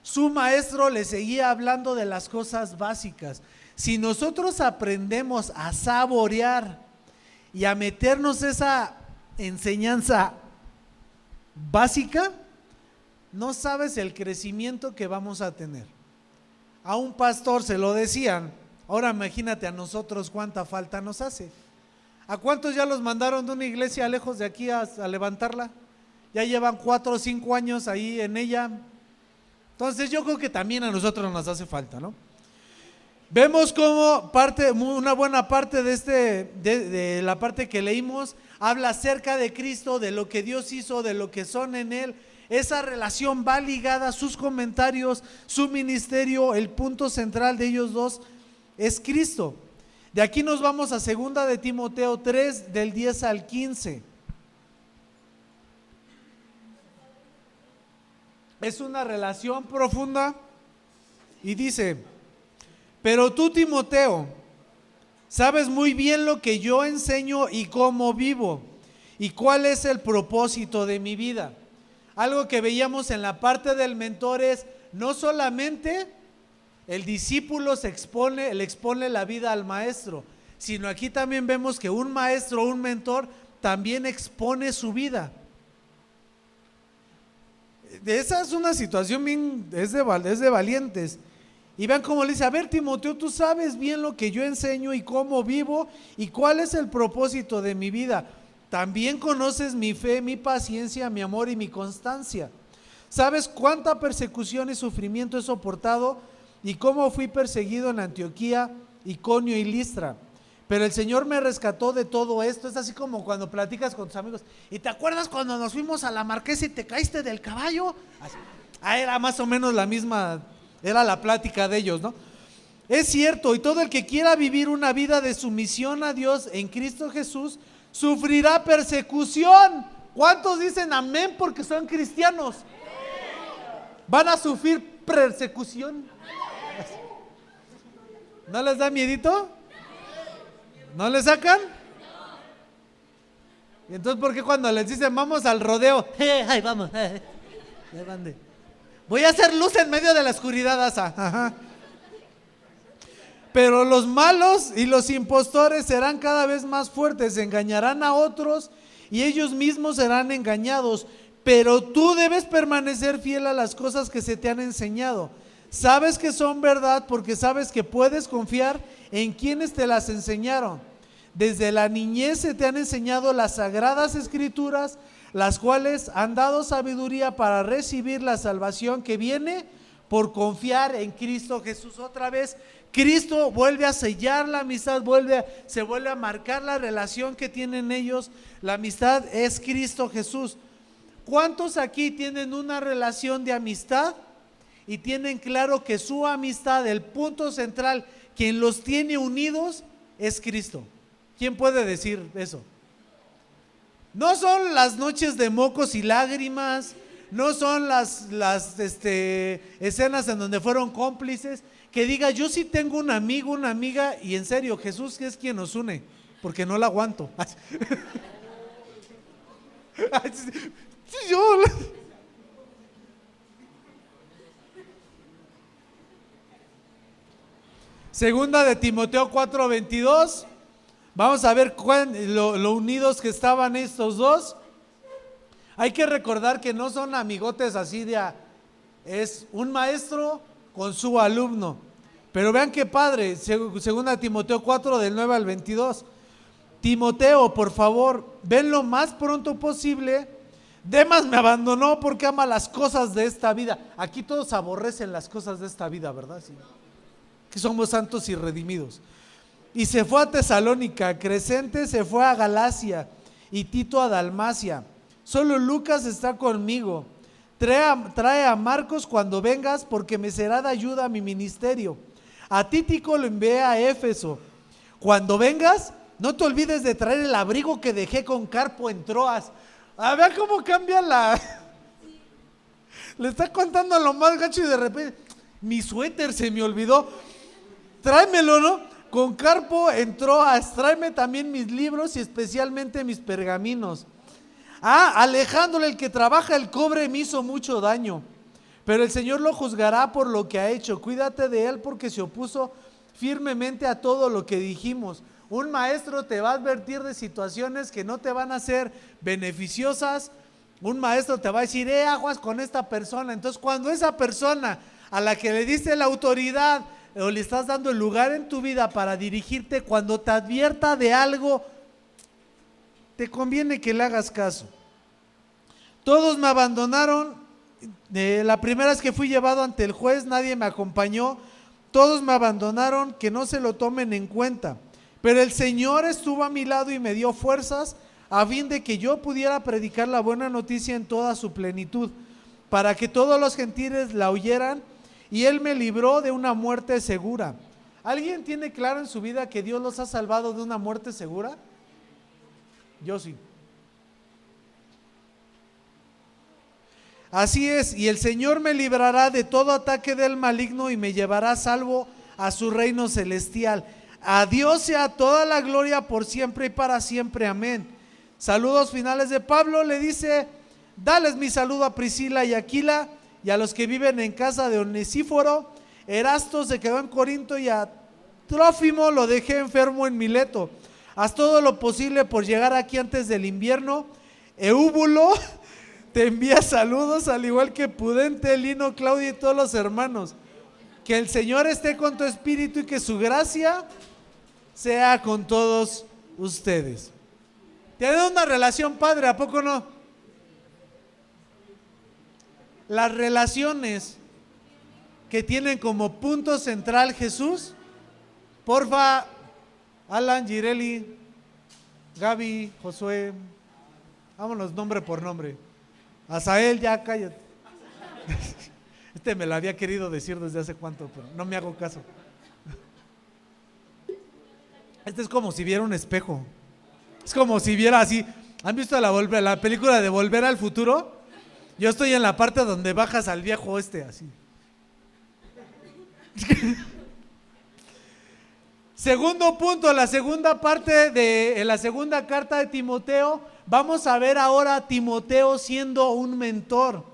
su maestro le seguía hablando de las cosas básicas. Si nosotros aprendemos a saborear y a meternos esa enseñanza básica, no sabes el crecimiento que vamos a tener. A un pastor se lo decían, ahora imagínate a nosotros cuánta falta nos hace. ¿A cuántos ya los mandaron de una iglesia lejos de aquí a levantarla? Ya llevan 4 o 5 años ahí en ella. Entonces yo creo que también a nosotros nos hace falta, ¿no? Vemos como una buena parte de la parte que leímos habla acerca de Cristo, de lo que Dios hizo, de lo que son en Él. Esa relación va ligada a sus comentarios, su ministerio, el punto central de ellos dos es Cristo. De aquí nos vamos a 2 de Timoteo 3, del 10 al 15. Es una relación profunda y dice: pero tú, Timoteo, sabes muy bien lo que yo enseño y cómo vivo y cuál es el propósito de mi vida. Algo que veíamos en la parte del mentor es no solamente el discípulo le expone la vida al maestro, sino aquí también vemos que un maestro, un mentor, también expone su vida. Esa es una situación bien, es de valientes. Y vean cómo le dice: a ver, Timoteo, tú sabes bien lo que yo enseño y cómo vivo y cuál es el propósito de mi vida. También conoces mi fe, mi paciencia, mi amor y mi constancia. Sabes cuánta persecución y sufrimiento he soportado y cómo fui perseguido en Antioquía, Iconio y Listra. Pero el Señor me rescató de todo esto. Es así como cuando platicas con tus amigos: ¿y te acuerdas cuando nos fuimos a la Marquesa y te caíste del caballo? Era más o menos la misma, era la plática de ellos, ¿no? Es cierto, y todo el que quiera vivir una vida de sumisión a Dios en Cristo Jesús sufrirá persecución. ¿Cuántos dicen amén porque son cristianos? ¿Van a sufrir persecución? ¿No les da miedito? ¿No le sacan? Y entonces, ¿por qué cuando les dicen vamos al rodeo? Ay, vamos. Voy a hacer luz en medio de la oscuridad, asa. Ajá. Pero los malos y los impostores serán cada vez más fuertes, engañarán a otros y ellos mismos serán engañados. Pero tú debes permanecer fiel a las cosas que se te han enseñado. Sabes que son verdad porque sabes que puedes confiar en quienes te las enseñaron. Desde la niñez se te han enseñado las sagradas escrituras, las cuales han dado sabiduría para recibir la salvación que viene por confiar en Cristo Jesús. Otra vez, Cristo vuelve a sellar la amistad, se vuelve a marcar la relación que tienen ellos. La amistad es Cristo Jesús. ¿Cuántos aquí tienen una relación de amistad y tienen claro que su amistad, el punto central, quien los tiene unidos, es Cristo? ¿Quién puede decir eso? No son las noches de mocos y lágrimas, no son las escenas en donde fueron cómplices. Que diga: yo sí tengo un amigo, una amiga, y en serio, Jesús es quien nos une, porque no la aguanto. Segunda de Timoteo 4:22. Vamos a ver lo unidos que estaban estos dos. Hay que recordar que no son amigotes así es un maestro con su alumno. Pero vean qué padre, segunda de Timoteo 4, del 9 al 22. Timoteo, por favor, ven lo más pronto posible Demas me abandonó porque ama las cosas de esta vida. Aquí todos aborrecen las cosas de esta vida, ¿verdad? Sí. Que somos santos y redimidos. Y se fue a Tesalónica, Crescente se fue a Galacia y Tito a Dalmacia. Solo Lucas está conmigo. Trae a Marcos cuando vengas, porque me será de ayuda a mi ministerio. A Tíquico lo envié a Éfeso. Cuando vengas, no te olvides de traer el abrigo que dejé con Carpo en Troas. A ver cómo cambia la... Le está contando lo más gacho y de repente, mi suéter se me olvidó. Tráemelo, ¿no? Con Carpo en Troas. Tráeme también mis libros y especialmente mis pergaminos. Alejandro, el que trabaja el cobre, me hizo mucho daño, pero el Señor lo juzgará por lo que ha hecho. Cuídate de él porque se opuso firmemente a todo lo que dijimos. Un maestro te va a advertir de situaciones que no te van a ser beneficiosas. Un maestro te va a decir, aguas con esta persona. Entonces, cuando esa persona a la que le diste la autoridad o le estás dando el lugar en tu vida para dirigirte, cuando te advierta de algo, te conviene que le hagas caso. Todos me abandonaron. La primera vez que fui llevado ante el juez, nadie me acompañó. Todos me abandonaron, que no se lo tomen en cuenta. Pero el Señor estuvo a mi lado y me dio fuerzas a fin de que yo pudiera predicar la buena noticia en toda su plenitud, para que todos los gentiles la oyeran, y Él me libró de una muerte segura. ¿Alguien tiene claro en su vida que Dios los ha salvado de una muerte segura? Yo sí. Así es, y el Señor me librará de todo ataque del maligno y me llevará salvo a su reino celestial. A Dios sea toda la gloria por siempre y para siempre. Amén. Saludos finales de Pablo. Le dice, dales mi saludo a Priscila y Aquila y a los que viven en casa de Onesíforo. Erasto se quedó en Corinto y a Trófimo lo dejé enfermo en Mileto. Haz todo lo posible por llegar aquí antes del invierno. Eúbulo te envía saludos, al igual que Pudente, Lino, Claudia y todos los hermanos. Que el Señor esté con tu espíritu y que su gracia sea con todos ustedes. Tienen una relación padre, ¿a poco no? Las relaciones que tienen como punto central Jesús. Porfa, Alan, Gireli, Gaby, Josué, vámonos nombre por nombre. Asael, ya cállate. Me lo había querido decir desde hace cuánto, pero no me hago caso. Es como si viera un espejo. Es como si viera así. ¿Han visto la película de Volver al Futuro? Yo estoy en la parte donde bajas al viejo así. Segundo punto, la segunda parte de la segunda carta de Timoteo. Vamos a ver ahora a Timoteo siendo un mentor.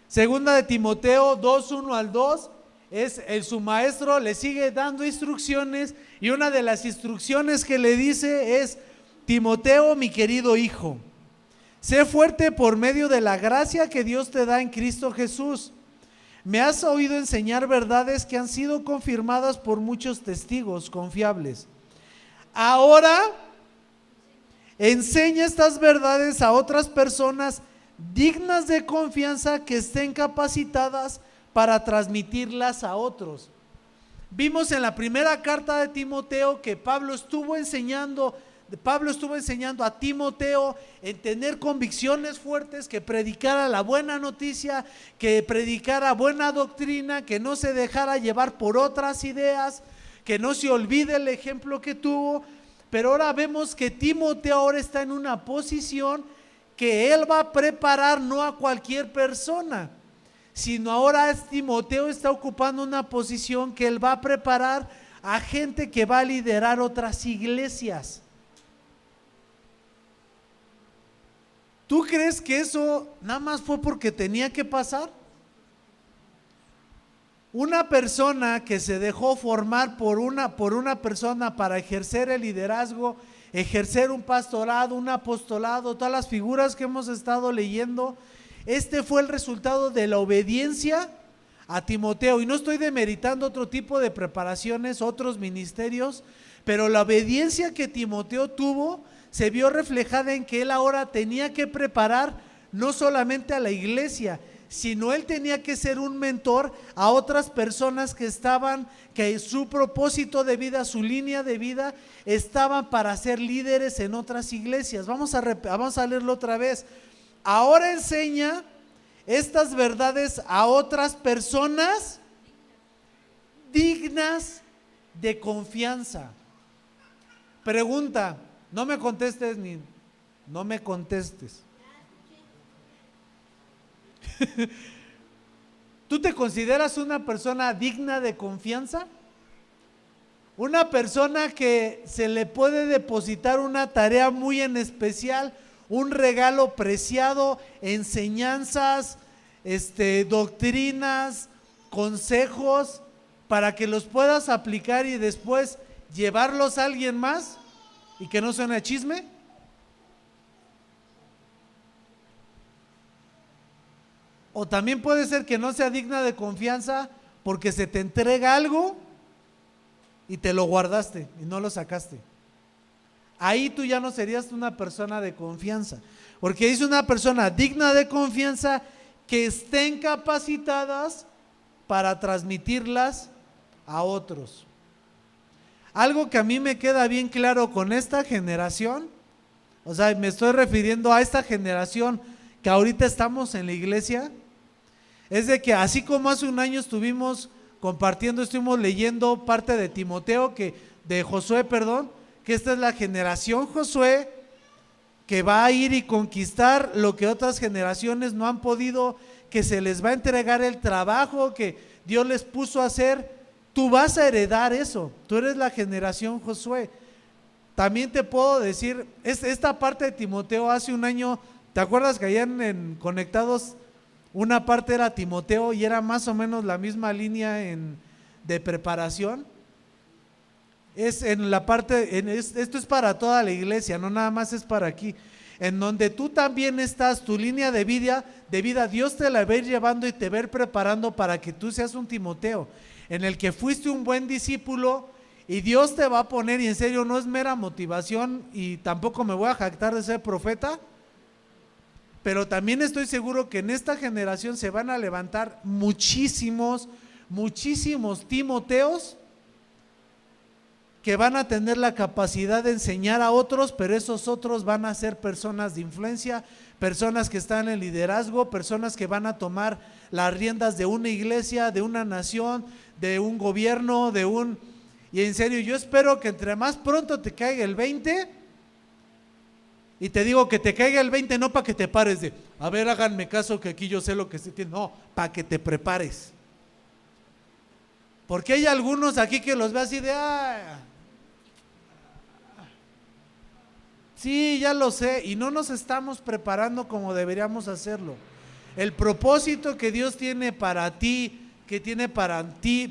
Segunda de Timoteo 2:1 al 2, su maestro le sigue dando instrucciones, y una de las instrucciones que le dice es: Timoteo, mi querido hijo, sé fuerte por medio de la gracia que Dios te da en Cristo Jesús. Me has oído enseñar verdades que han sido confirmadas por muchos testigos confiables. Ahora enseña estas verdades a otras personas dignas de confianza que estén capacitadas para transmitirlas a otros. Vimos en la primera carta de Timoteo que Pablo estuvo enseñando a Timoteo en tener convicciones fuertes, que predicara la buena noticia, que predicara buena doctrina, que no se dejara llevar por otras ideas, que no se olvide el ejemplo que tuvo. Pero ahora vemos que Timoteo ahora está en una posición que él va a preparar no a cualquier persona, sino ahora Timoteo está ocupando una posición que él va a preparar a gente que va a liderar otras iglesias. ¿Tú crees que eso nada más fue porque tenía que pasar? Una persona que se dejó formar por una persona para ejercer el liderazgo, ejercer un pastorado, un apostolado, todas las figuras que hemos estado leyendo, fue el resultado de la obediencia a Timoteo. Y no estoy demeritando otro tipo de preparaciones, otros ministerios, pero la obediencia que Timoteo tuvo se vio reflejada en que él ahora tenía que preparar no solamente a la iglesia, sino él tenía que ser un mentor a otras personas que su propósito de vida, su línea de vida, estaban para ser líderes en otras iglesias. Vamos a leerlo otra vez. Ahora enseña estas verdades a otras personas dignas de confianza. Pregunta, no me contestes. ¿Tú te consideras una persona digna de confianza? Una persona que se le puede depositar una tarea muy en especial, un regalo preciado, enseñanzas, doctrinas, consejos, para que los puedas aplicar y después llevarlos a alguien más y que no suene a chisme. O también puede ser que no sea digna de confianza porque se te entrega algo y te lo guardaste y no lo sacaste. Ahí tú ya no serías una persona de confianza, porque es una persona digna de confianza que estén capacitadas para transmitirlas a otros. Algo que a mí me queda bien claro con esta generación, o sea, me estoy refiriendo a esta generación que ahorita estamos en la iglesia, es de que así como hace un año estuvimos leyendo parte de Josué, que esta es la generación Josué que va a ir y conquistar lo que otras generaciones no han podido, que se les va a entregar el trabajo que Dios les puso a hacer. Tú vas a heredar eso, tú eres la generación Josué. También te puedo decir, esta parte de Timoteo hace un año, ¿te acuerdas que allá en Conectados una parte era Timoteo y era más o menos la misma línea de preparación? Esto es para toda la iglesia, no nada más es para aquí. En donde tú también estás, tu línea de vida, Dios te la va a ir llevando y te va a ir preparando para que tú seas un Timoteo, en el que fuiste un buen discípulo y Dios te va a poner, y en serio no es mera motivación y tampoco me voy a jactar de ser profeta, pero también estoy seguro que en esta generación se van a levantar muchísimos Timoteos que van a tener la capacidad de enseñar a otros, pero esos otros van a ser personas de influencia, personas que están en liderazgo, personas que van a tomar las riendas de una iglesia, de una nación, de un gobierno, y en serio, yo espero que entre más pronto te caiga el 20, y te digo que te caiga el 20 no para que te pares de, a ver, háganme caso que aquí yo sé lo que se tiene, no, para que te prepares. Porque hay algunos aquí que los ve así de, sí, ya lo sé, y no nos estamos preparando como deberíamos hacerlo. El propósito que Dios tiene para ti,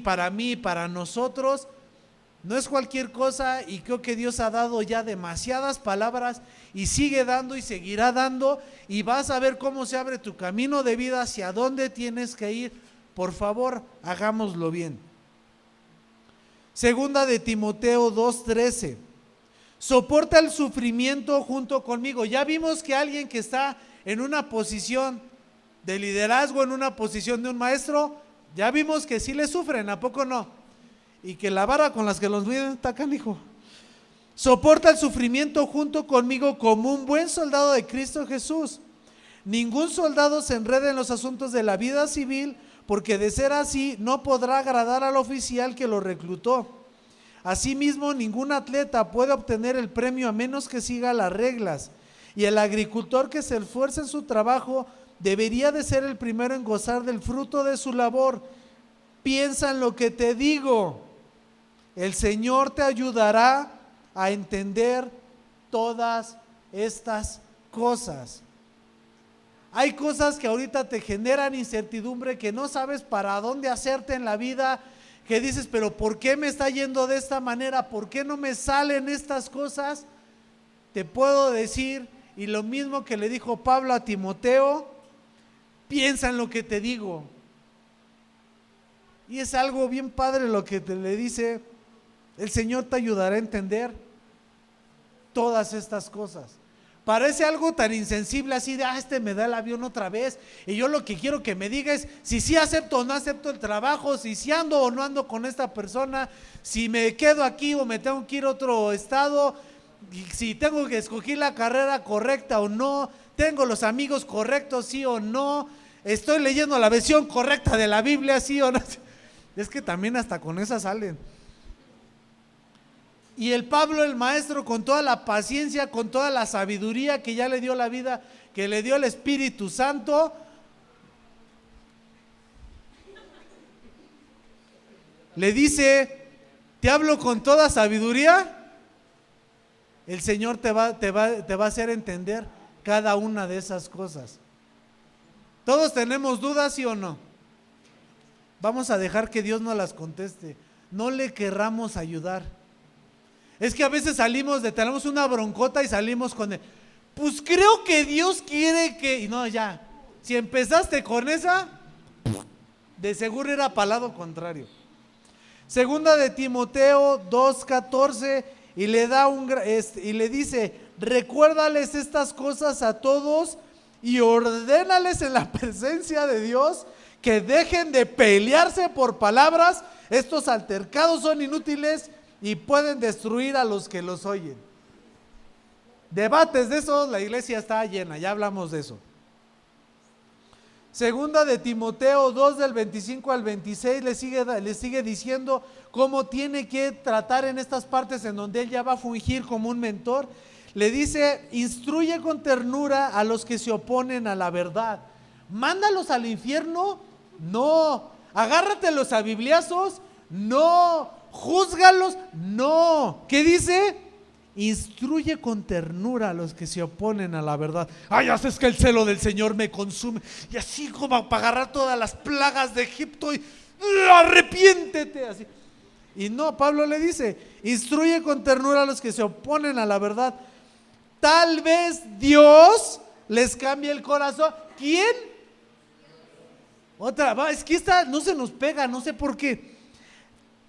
para mí, para nosotros, no es cualquier cosa, y creo que Dios ha dado ya demasiadas palabras y sigue dando y seguirá dando, y vas a ver cómo se abre tu camino de vida, hacia dónde tienes que ir. Por favor, hagámoslo bien. Segunda de Timoteo 2:13. Soporta el sufrimiento junto conmigo. Ya vimos que alguien que está en una posición de liderazgo, en una posición de un maestro, ya vimos que sí le sufren, ¿a poco no? Y que la vara con las que los miden está canijo. Soporta el sufrimiento junto conmigo como un buen soldado de Cristo Jesús. Ningún soldado se enreda en los asuntos de la vida civil, porque de ser así no podrá agradar al oficial que lo reclutó. Asimismo, ningún atleta puede obtener el premio a menos que siga las reglas, y el agricultor que se esfuerza en su trabajo debería de ser el primero en gozar del fruto de su labor. Piensa en lo que te digo. El Señor te ayudará a entender todas estas cosas. Hay cosas que ahorita te generan incertidumbre, que no sabes para dónde hacerte en la vida, que dices, pero ¿por qué me está yendo de esta manera? ¿Por qué no me salen estas cosas? Te puedo decir, y lo mismo que le dijo Pablo a Timoteo, piensa en lo que te digo. Y es algo bien padre lo que le dice, el Señor te ayudará a entender. todas estas cosas. Parece algo tan insensible así de, este me da el avión otra vez, y yo lo que quiero que me diga es si sí acepto o no acepto el trabajo, si sí ando o no ando con esta persona, si me quedo aquí o me tengo que ir a otro estado, si tengo que escoger la carrera correcta o no, tengo los amigos correctos sí o no, estoy leyendo la versión correcta de la Biblia sí o no. Es que también hasta con esa salen. Y el Pablo, el maestro, con toda la paciencia, con toda la sabiduría que ya le dio la vida, que le dio el Espíritu Santo, le dice, te hablo con toda sabiduría. El Señor te va a hacer entender cada una de esas cosas. Todos tenemos dudas, ¿sí o no? Vamos a dejar que Dios nos las conteste. No le querramos ayudar. Es que a veces tenemos una broncota y salimos con pues creo que Dios quiere que, y no, ya, si empezaste con esa, de seguro era para el lado contrario. Segunda de Timoteo 2:14, y le dice, recuérdales estas cosas a todos y ordénales en la presencia de Dios que dejen de pelearse por palabras. Estos altercados son inútiles y pueden destruir a los que los oyen. Debates de eso, la iglesia está llena, ya hablamos de eso. Segunda de Timoteo 2 del 25 al 26 le sigue diciendo cómo tiene que tratar en estas partes en donde él ya va a fungir como un mentor. Le dice, instruye con ternura a los que se oponen a la verdad. ¿Mándalos al infierno? No. ¿Agárratelos a bibliazos? No. ¿Júzgalos? No. ¿Qué dice? Instruye con ternura a los que se oponen a la verdad. Ay, haces que el celo del Señor me consume, y así como para agarrar todas las plagas de Egipto y arrepiéntete, así. Y no, Pablo le dice, instruye con ternura a los que se oponen a la verdad. Tal vez Dios les cambie el corazón. ¿Quién? Otra, es que esta no se nos pega, no sé por qué.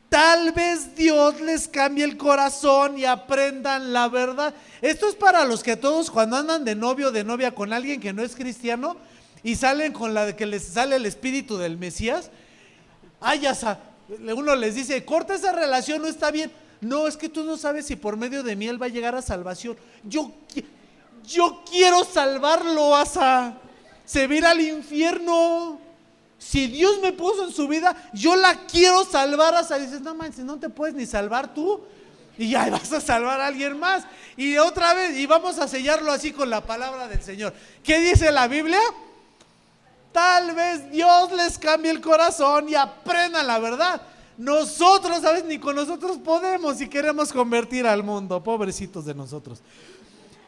Tal vez Dios les cambie el corazón y aprendan la verdad. Esto es para los que todos cuando andan de novio o de novia con alguien que no es cristiano y salen con la de que les sale el espíritu del Mesías. Uno les dice, corta esa relación, no está bien. No, es que tú no sabes si por medio de mí él va a llegar a salvación. Yo quiero salvarlo, se va a ir al infierno. Si Dios me puso en su vida, yo la quiero salvar. Dices, no manches, no te puedes ni salvar tú, y ya vas a salvar a alguien más. Y otra vez, y vamos a sellarlo así con la palabra del Señor. ¿Qué dice la Biblia? Tal vez Dios les cambie el corazón y aprendan la verdad. Nosotros, ¿sabes? Ni con nosotros podemos si queremos convertir al mundo. Pobrecitos de nosotros.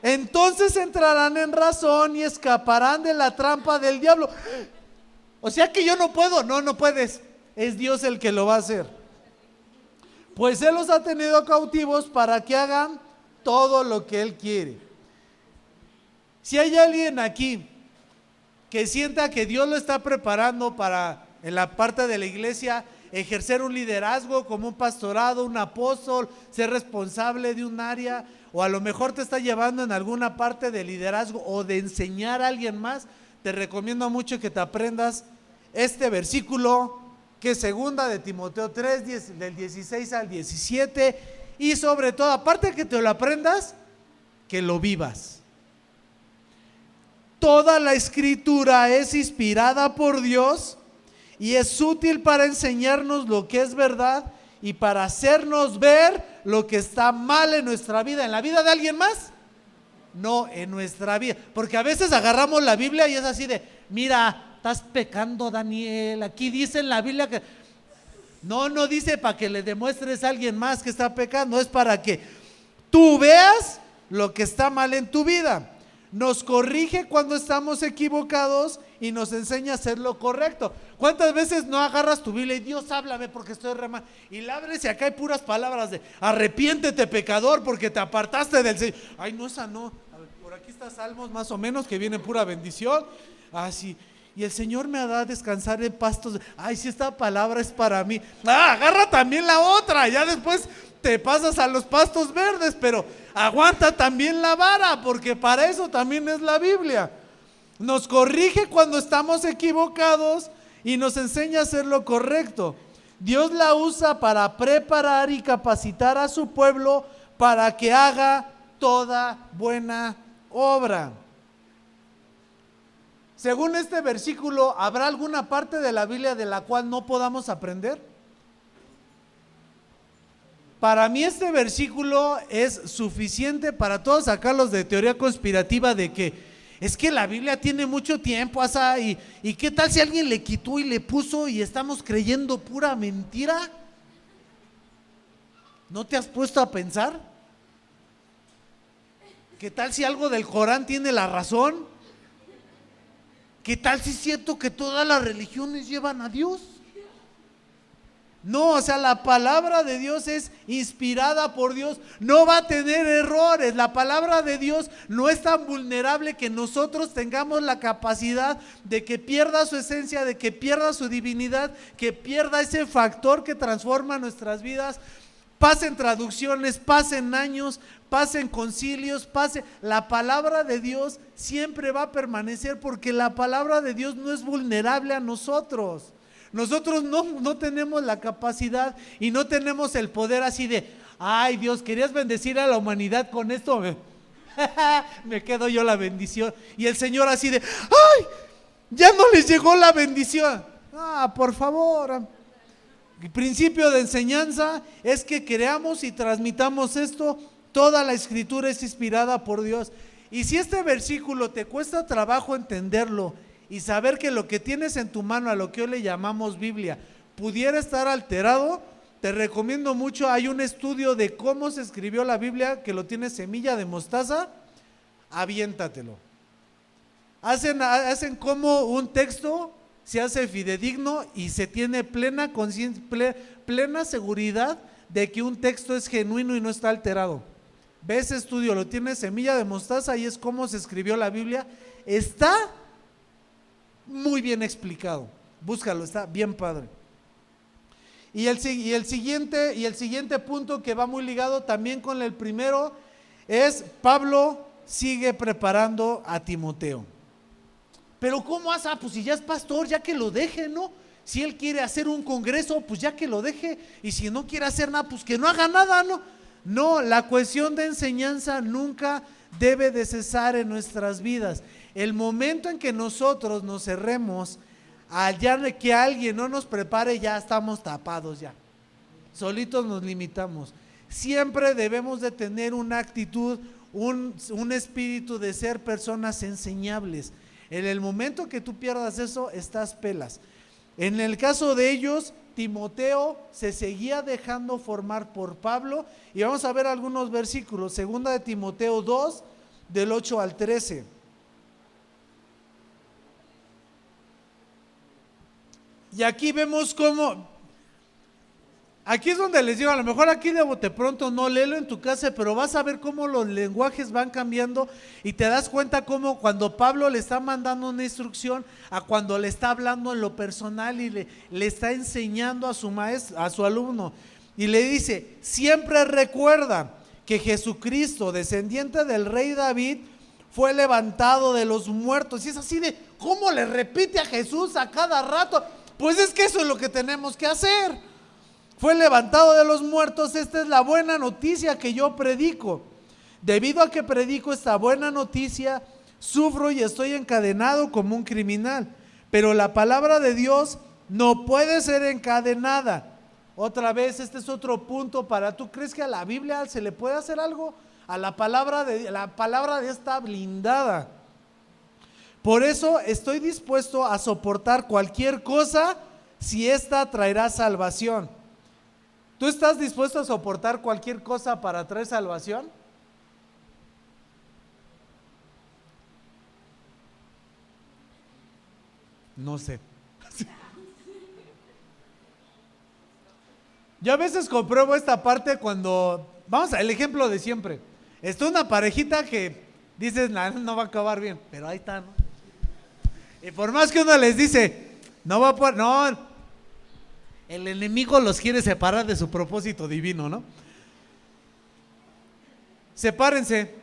Entonces entrarán en razón y escaparán de la trampa del diablo. O sea que yo no puedo. No puedes. Es Dios el que lo va a hacer. Pues Él los ha tenido cautivos para que hagan todo lo que Él quiere. Si hay alguien aquí que sienta que Dios lo está preparando para, en la parte de la iglesia, ejercer un liderazgo como un pastorado, un apóstol, ser responsable de un área, o a lo mejor te está llevando en alguna parte de liderazgo o de enseñar a alguien más, te recomiendo mucho que te aprendas este versículo, que es segunda de Timoteo 3, del 16 al 17, y sobre todo, aparte de que te lo aprendas, que lo vivas. Toda la escritura es inspirada por Dios y es útil para enseñarnos lo que es verdad y para hacernos ver lo que está mal en nuestra vida. ¿En la vida de alguien más? No, en nuestra vida. Porque a veces agarramos la Biblia y es así de, mira, estás pecando, Daniel. Aquí dice en la Biblia que... No dice para que le demuestres a alguien más que está pecando. Es para que tú veas lo que está mal en tu vida. Nos corrige cuando estamos equivocados y nos enseña a hacer lo correcto. ¿Cuántas veces no agarras tu Biblia y Dios háblame porque estoy re mal? Y la abres y acá hay puras palabras de arrepiéntete pecador porque te apartaste del Señor. Ay, no, esa no. A ver, por aquí está Salmos más o menos que viene pura bendición. Así. Y el Señor me hará descansar en pastos. Ay, si esta palabra es para mí. Agarra también la otra. Ya después te pasas a los pastos verdes, pero aguanta también la vara, porque para eso también es la Biblia. Nos corrige cuando estamos equivocados y nos enseña a hacer lo correcto. Dios la usa para preparar y capacitar a su pueblo para que haga toda buena obra. Según este versículo, ¿habrá alguna parte de la Biblia de la cual no podamos aprender? Para mí este versículo es suficiente para todos sacarlos de teoría conspirativa de que es que la Biblia tiene mucho tiempo, y qué tal si alguien le quitó y le puso y estamos creyendo pura mentira. ¿No te has puesto a pensar? ¿Qué tal si algo del Corán tiene la razón? ¿Qué tal si es cierto que todas las religiones llevan a Dios? No, o sea, la palabra de Dios es inspirada por Dios, no va a tener errores. La palabra de Dios no es tan vulnerable que nosotros tengamos la capacidad de que pierda su esencia, de que pierda su divinidad, que pierda ese factor que transforma nuestras vidas. Pasen traducciones, pasen años, pasen concilios, la palabra de Dios siempre va a permanecer, porque la palabra de Dios no es vulnerable a nosotros. Nosotros no tenemos la capacidad y no tenemos el poder así de, ay Dios, querías bendecir a la humanidad con esto, me quedo yo la bendición. Y el Señor así de, ay, ya no les llegó la bendición. Por favor. El principio de enseñanza es que creamos y transmitamos esto. Toda la escritura es inspirada por Dios. Y si este versículo te cuesta trabajo entenderlo y saber que lo que tienes en tu mano, a lo que hoy le llamamos Biblia, pudiera estar alterado, te recomiendo mucho. Hay un estudio de cómo se escribió la Biblia, que lo tiene Semilla de Mostaza. Aviéntatelo. Hacen como un texto se hace fidedigno y se tiene plena conciencia, plena seguridad de que un texto es genuino y no está alterado. Ve ese estudio, lo tiene Semilla de Mostaza y es cómo se escribió la Biblia. Está muy bien explicado, búscalo, está bien padre. Y el siguiente punto, que va muy ligado también con el primero, es Pablo sigue preparando a Timoteo. Pero ¿cómo hace? Pues si ya es pastor, ya que lo deje, ¿no? Si él quiere hacer un congreso, pues ya que lo deje. Y si no quiere hacer nada, pues que no haga nada, ¿no? No, la cuestión de enseñanza nunca debe de cesar en nuestras vidas. El momento en que nosotros nos cerremos allá que alguien no nos prepare, ya estamos tapados ya. Solitos nos limitamos. Siempre debemos de tener una actitud, un espíritu de ser personas enseñables. En el momento que tú pierdas eso, estás pelas. En el caso de ellos, Timoteo se seguía dejando formar por Pablo, y vamos a ver algunos versículos. Segunda de Timoteo 2, del 8 al 13. Y aquí vemos cómo, aquí es donde les digo, a lo mejor aquí de bote pronto no, léelo en tu casa, pero vas a ver cómo los lenguajes van cambiando y te das cuenta cómo cuando Pablo le está mandando una instrucción a cuando le está hablando en lo personal y le está enseñando a su maestro, a su alumno, y le dice: siempre recuerda que Jesucristo, descendiente del rey David, fue levantado de los muertos. Y es así de, ¿cómo le repite a Jesús a cada rato? Pues es que eso es lo que tenemos que hacer. Fue levantado de los muertos. Esta es la buena noticia que yo predico. Debido a que predico esta buena noticia, sufro y estoy encadenado como un criminal. Pero la palabra de Dios no puede ser encadenada. Otra vez, este es otro punto para, ¿tú crees que a la Biblia se le puede hacer algo? A la palabra de Dios está blindada. Por eso estoy dispuesto a soportar cualquier cosa si esta traerá salvación. ¿Tú estás dispuesto a soportar cualquier cosa para traer salvación? No sé. Yo a veces compruebo esta parte cuando, vamos al ejemplo de siempre. Está una parejita que dices, no va a acabar bien, pero ahí está, ¿no? Y por más que uno les dice, no va a poder, no, el enemigo los quiere separar de su propósito divino, ¿no? Sepárense,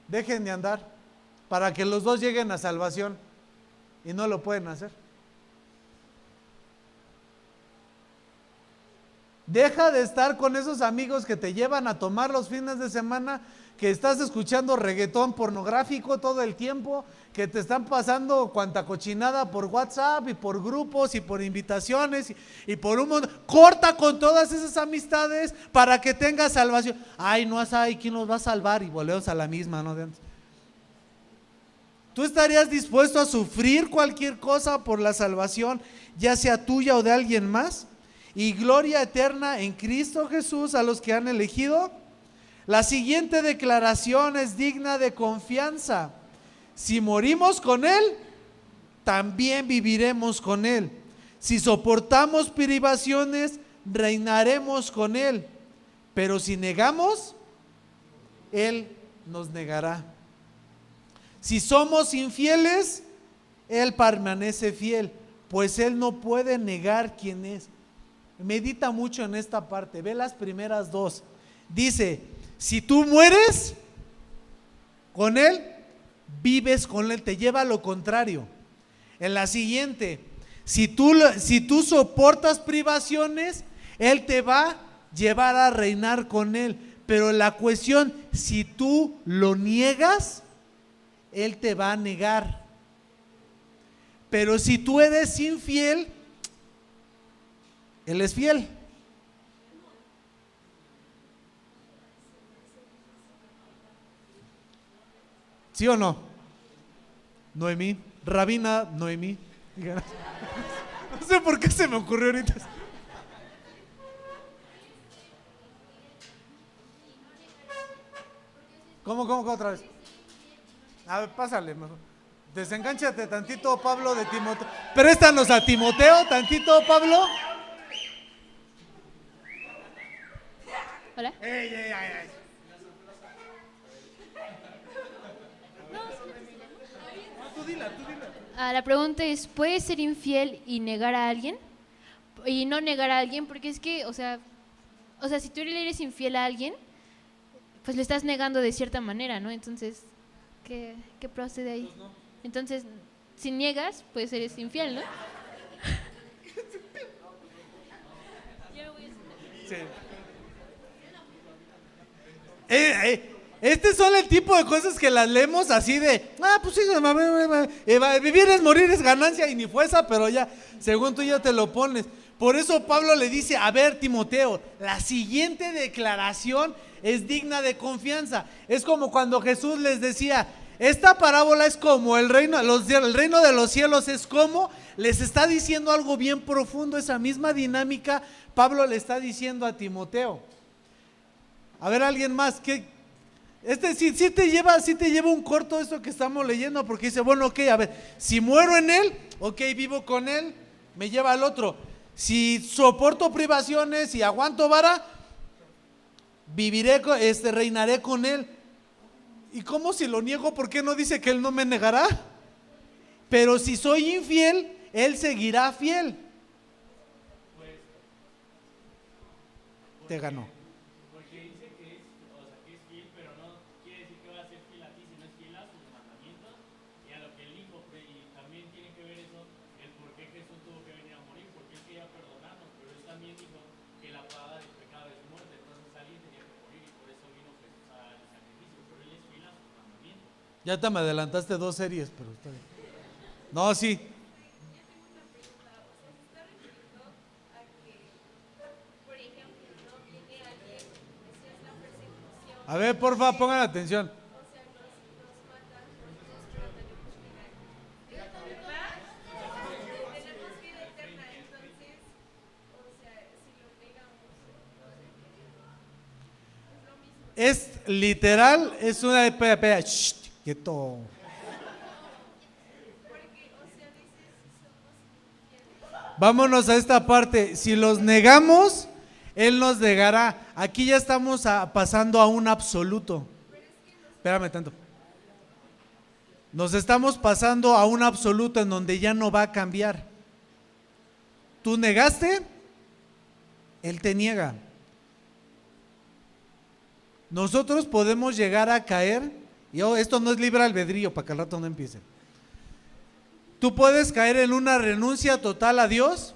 dejen de andar, para que los dos lleguen a salvación, y no lo pueden hacer. Deja de estar con esos amigos que te llevan a tomar los fines de semana, que estás escuchando reggaetón pornográfico todo el tiempo, que te están pasando cuanta cochinada por WhatsApp y por grupos y por invitaciones y por un montón. Corta con todas esas amistades para que tengas salvación. Ay, no hay quién nos va a salvar, y volvemos a la misma, ¿no? De antes. ¿Tú estarías dispuesto a sufrir cualquier cosa por la salvación, ya sea tuya o de alguien más? Y gloria eterna en Cristo Jesús a los que han elegido. La siguiente declaración es digna de confianza. Si morimos con Él, también viviremos con Él. Si soportamos privaciones, reinaremos con Él. Pero si negamos, Él nos negará. Si somos infieles, Él permanece fiel, pues Él no puede negar quién es. Medita mucho en esta parte, ve las primeras dos. Dice, si tú mueres con Él, vives con Él, te lleva a lo contrario. En la siguiente, si tú soportas privaciones, Él te va a llevar a reinar con Él. Pero la cuestión, si tú lo niegas, Él te va a negar. Pero si tú eres infiel, Él es fiel. ¿Sí o no? Noemí, Rabina Noemí. No sé por qué se me ocurrió ahorita. ¿Cómo otra vez? A ver, pásale mejor. Desenganchate tantito, Pablo, de Timoteo. Préstanos a Timoteo tantito, Pablo. Hola. Ey. Tú dila. La pregunta es, ¿puedes ser infiel y negar a alguien? Y no negar a alguien, porque es que, o sea, si tú le eres infiel a alguien, pues le estás negando de cierta manera, ¿no? Entonces, ¿qué procede ahí? Entonces, si niegas, pues eres infiel, ¿no? Sí. Este son el tipo de cosas que las leemos así de, pues sí, vivir es morir es ganancia, y ni fue esa, pero ya, según tú ya te lo pones. Por eso Pablo le dice, a ver, Timoteo, la siguiente declaración es digna de confianza. Es como cuando Jesús les decía, esta parábola es como el reino de los cielos es como, les está diciendo algo bien profundo. Esa misma dinámica Pablo le está diciendo a Timoteo. A ver, alguien más, sí te lleva un corto esto que estamos leyendo, porque dice, bueno, ok, a ver, si muero en Él, ok, vivo con Él, me lleva al otro. Si soporto privaciones y aguanto vara, reinaré con Él. ¿Y cómo si lo niego? ¿Por qué no dice que Él no me negará? Pero si soy infiel, Él seguirá fiel. Te ganó. Ya te me adelantaste 2 series, pero está bien. No, sí. A ver, porfa, pongan atención. Es literal, es una espera, quieto. Vámonos a esta parte. Si los negamos, Él nos negará. Aquí ya estamos pasando a un absoluto. Espérame tanto. Nos estamos pasando a un absoluto en donde ya no va a cambiar. Tú negaste, Él te niega. Nosotros podemos llegar a caer, y esto no es libre albedrío para que al rato no empiece. Tú puedes caer en una renuncia total a Dios.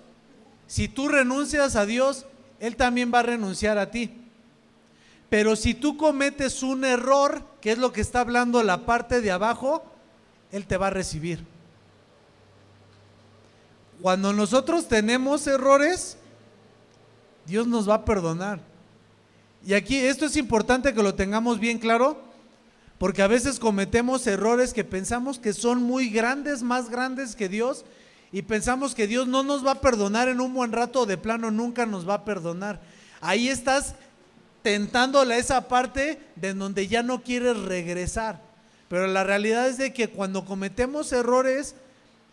Si tú renuncias a Dios, Él también va a renunciar a ti. Pero si tú cometes un error, que es lo que está hablando la parte de abajo, Él te va a recibir. Cuando nosotros tenemos errores, Dios nos va a perdonar. Y aquí esto es importante que lo tengamos bien claro, porque a veces cometemos errores que pensamos que son muy grandes, más grandes que Dios, y pensamos que Dios no nos va a perdonar en un buen rato, o de plano nunca nos va a perdonar. Ahí estás tentándole a esa parte de donde ya no quieres regresar. Pero la realidad es de que cuando cometemos errores,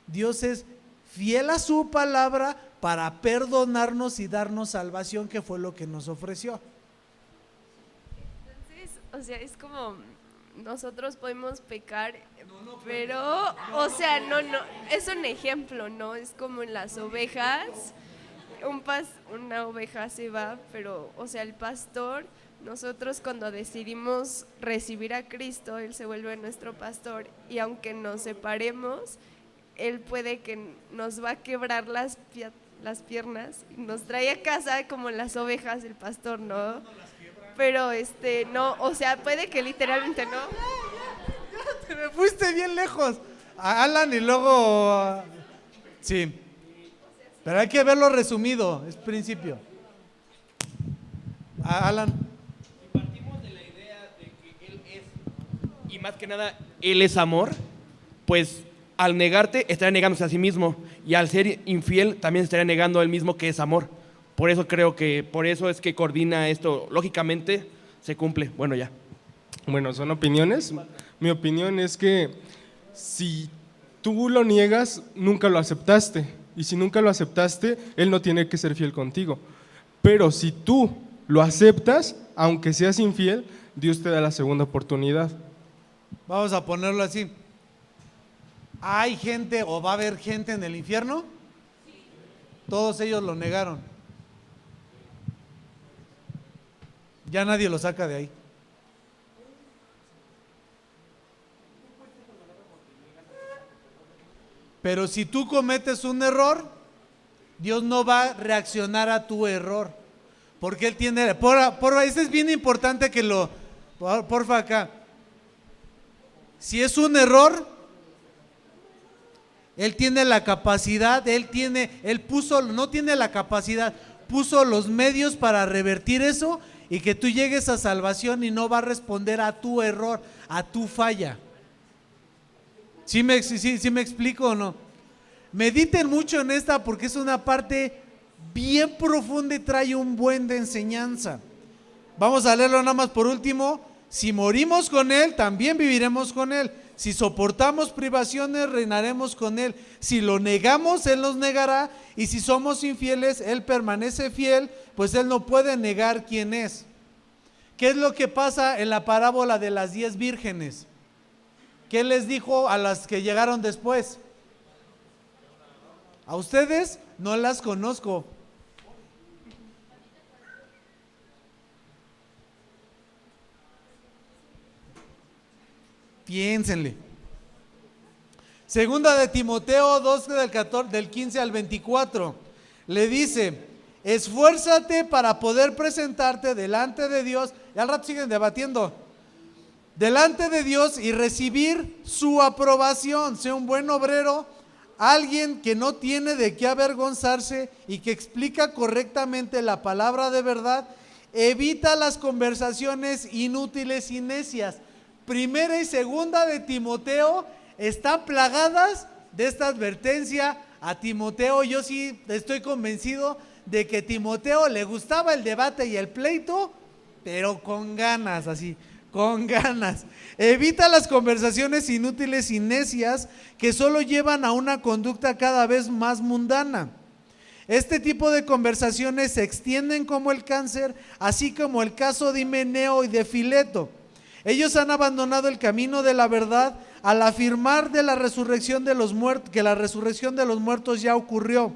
Dios es fiel a su palabra para perdonarnos y darnos salvación, que fue lo que nos ofreció. Entonces, o sea, es como nosotros podemos pecar, pero, o sea, no, es un ejemplo, ¿no? Es como en las ovejas, una oveja se va, pero, o sea, el pastor, nosotros cuando decidimos recibir a Cristo, Él se vuelve nuestro pastor, y aunque nos separemos, Él puede que nos va a quebrar las piernas y nos trae a casa como las ovejas el pastor, ¿no? Pero no, o sea, puede que literalmente no. Te me fuiste bien lejos, Alan, y luego sí, pero hay que verlo resumido, es principio. Alan. Si partimos de la idea de que Él es, y más que nada Él es amor, pues al negarte estaría negándose a sí mismo, y al ser infiel también estaría negando a él mismo, que es amor. Por eso creo que, por eso es que coordina esto, lógicamente se cumple. Bueno, ya. Bueno, son opiniones. Mi opinión es que si tú lo niegas, nunca lo aceptaste. Y si nunca lo aceptaste, Él no tiene que ser fiel contigo. Pero si tú lo aceptas, aunque seas infiel, Dios te da la segunda oportunidad. Vamos a ponerlo así. ¿Hay gente o va a haber gente en el infierno? Todos ellos lo negaron. Ya nadie lo saca de ahí. Pero si tú cometes un error, Dios no va a reaccionar a tu error, porque Él tiene, porfa, esto es bien importante que porfa acá. Si es un error, Él tiene la capacidad, no tiene la capacidad, puso los medios para revertir eso y que tú llegues a salvación, y no va a responder a tu error, a tu falla. ¿Sí me explico o no? Mediten mucho en esta, porque es una parte bien profunda y trae un buen de enseñanza. Vamos a leerlo nada más por último. Si morimos con Él, también viviremos con Él. Si soportamos privaciones, reinaremos con Él. Si lo negamos, Él nos negará. Y si somos infieles, Él permanece fiel, pues Él no puede negar quién es. ¿Qué es lo que pasa en la parábola de las 10 vírgenes? ¿Qué les dijo a las que llegaron después? A ustedes no las conozco. Piénsenle. Segunda de Timoteo 2 del 15 al 24, le dice: esfuérzate para poder presentarte delante de Dios, y al rato siguen debatiendo, delante de Dios, y recibir su aprobación. Sea un buen obrero, alguien que no tiene de qué avergonzarse y que explica correctamente la palabra de verdad. Evita las conversaciones inútiles y necias. Primera y segunda de Timoteo están plagadas de esta advertencia a Timoteo. Yo sí estoy convencido de que Timoteo le gustaba el debate y el pleito, pero con ganas, así, con ganas. Evita las conversaciones inútiles y necias que solo llevan a una conducta cada vez más mundana. Este tipo de conversaciones se extienden como el cáncer, así como el caso de Himeneo y de Fileto. Ellos han abandonado el camino de la verdad, al afirmar de la resurrección de los muertos, que la resurrección de los muertos ya ocurrió.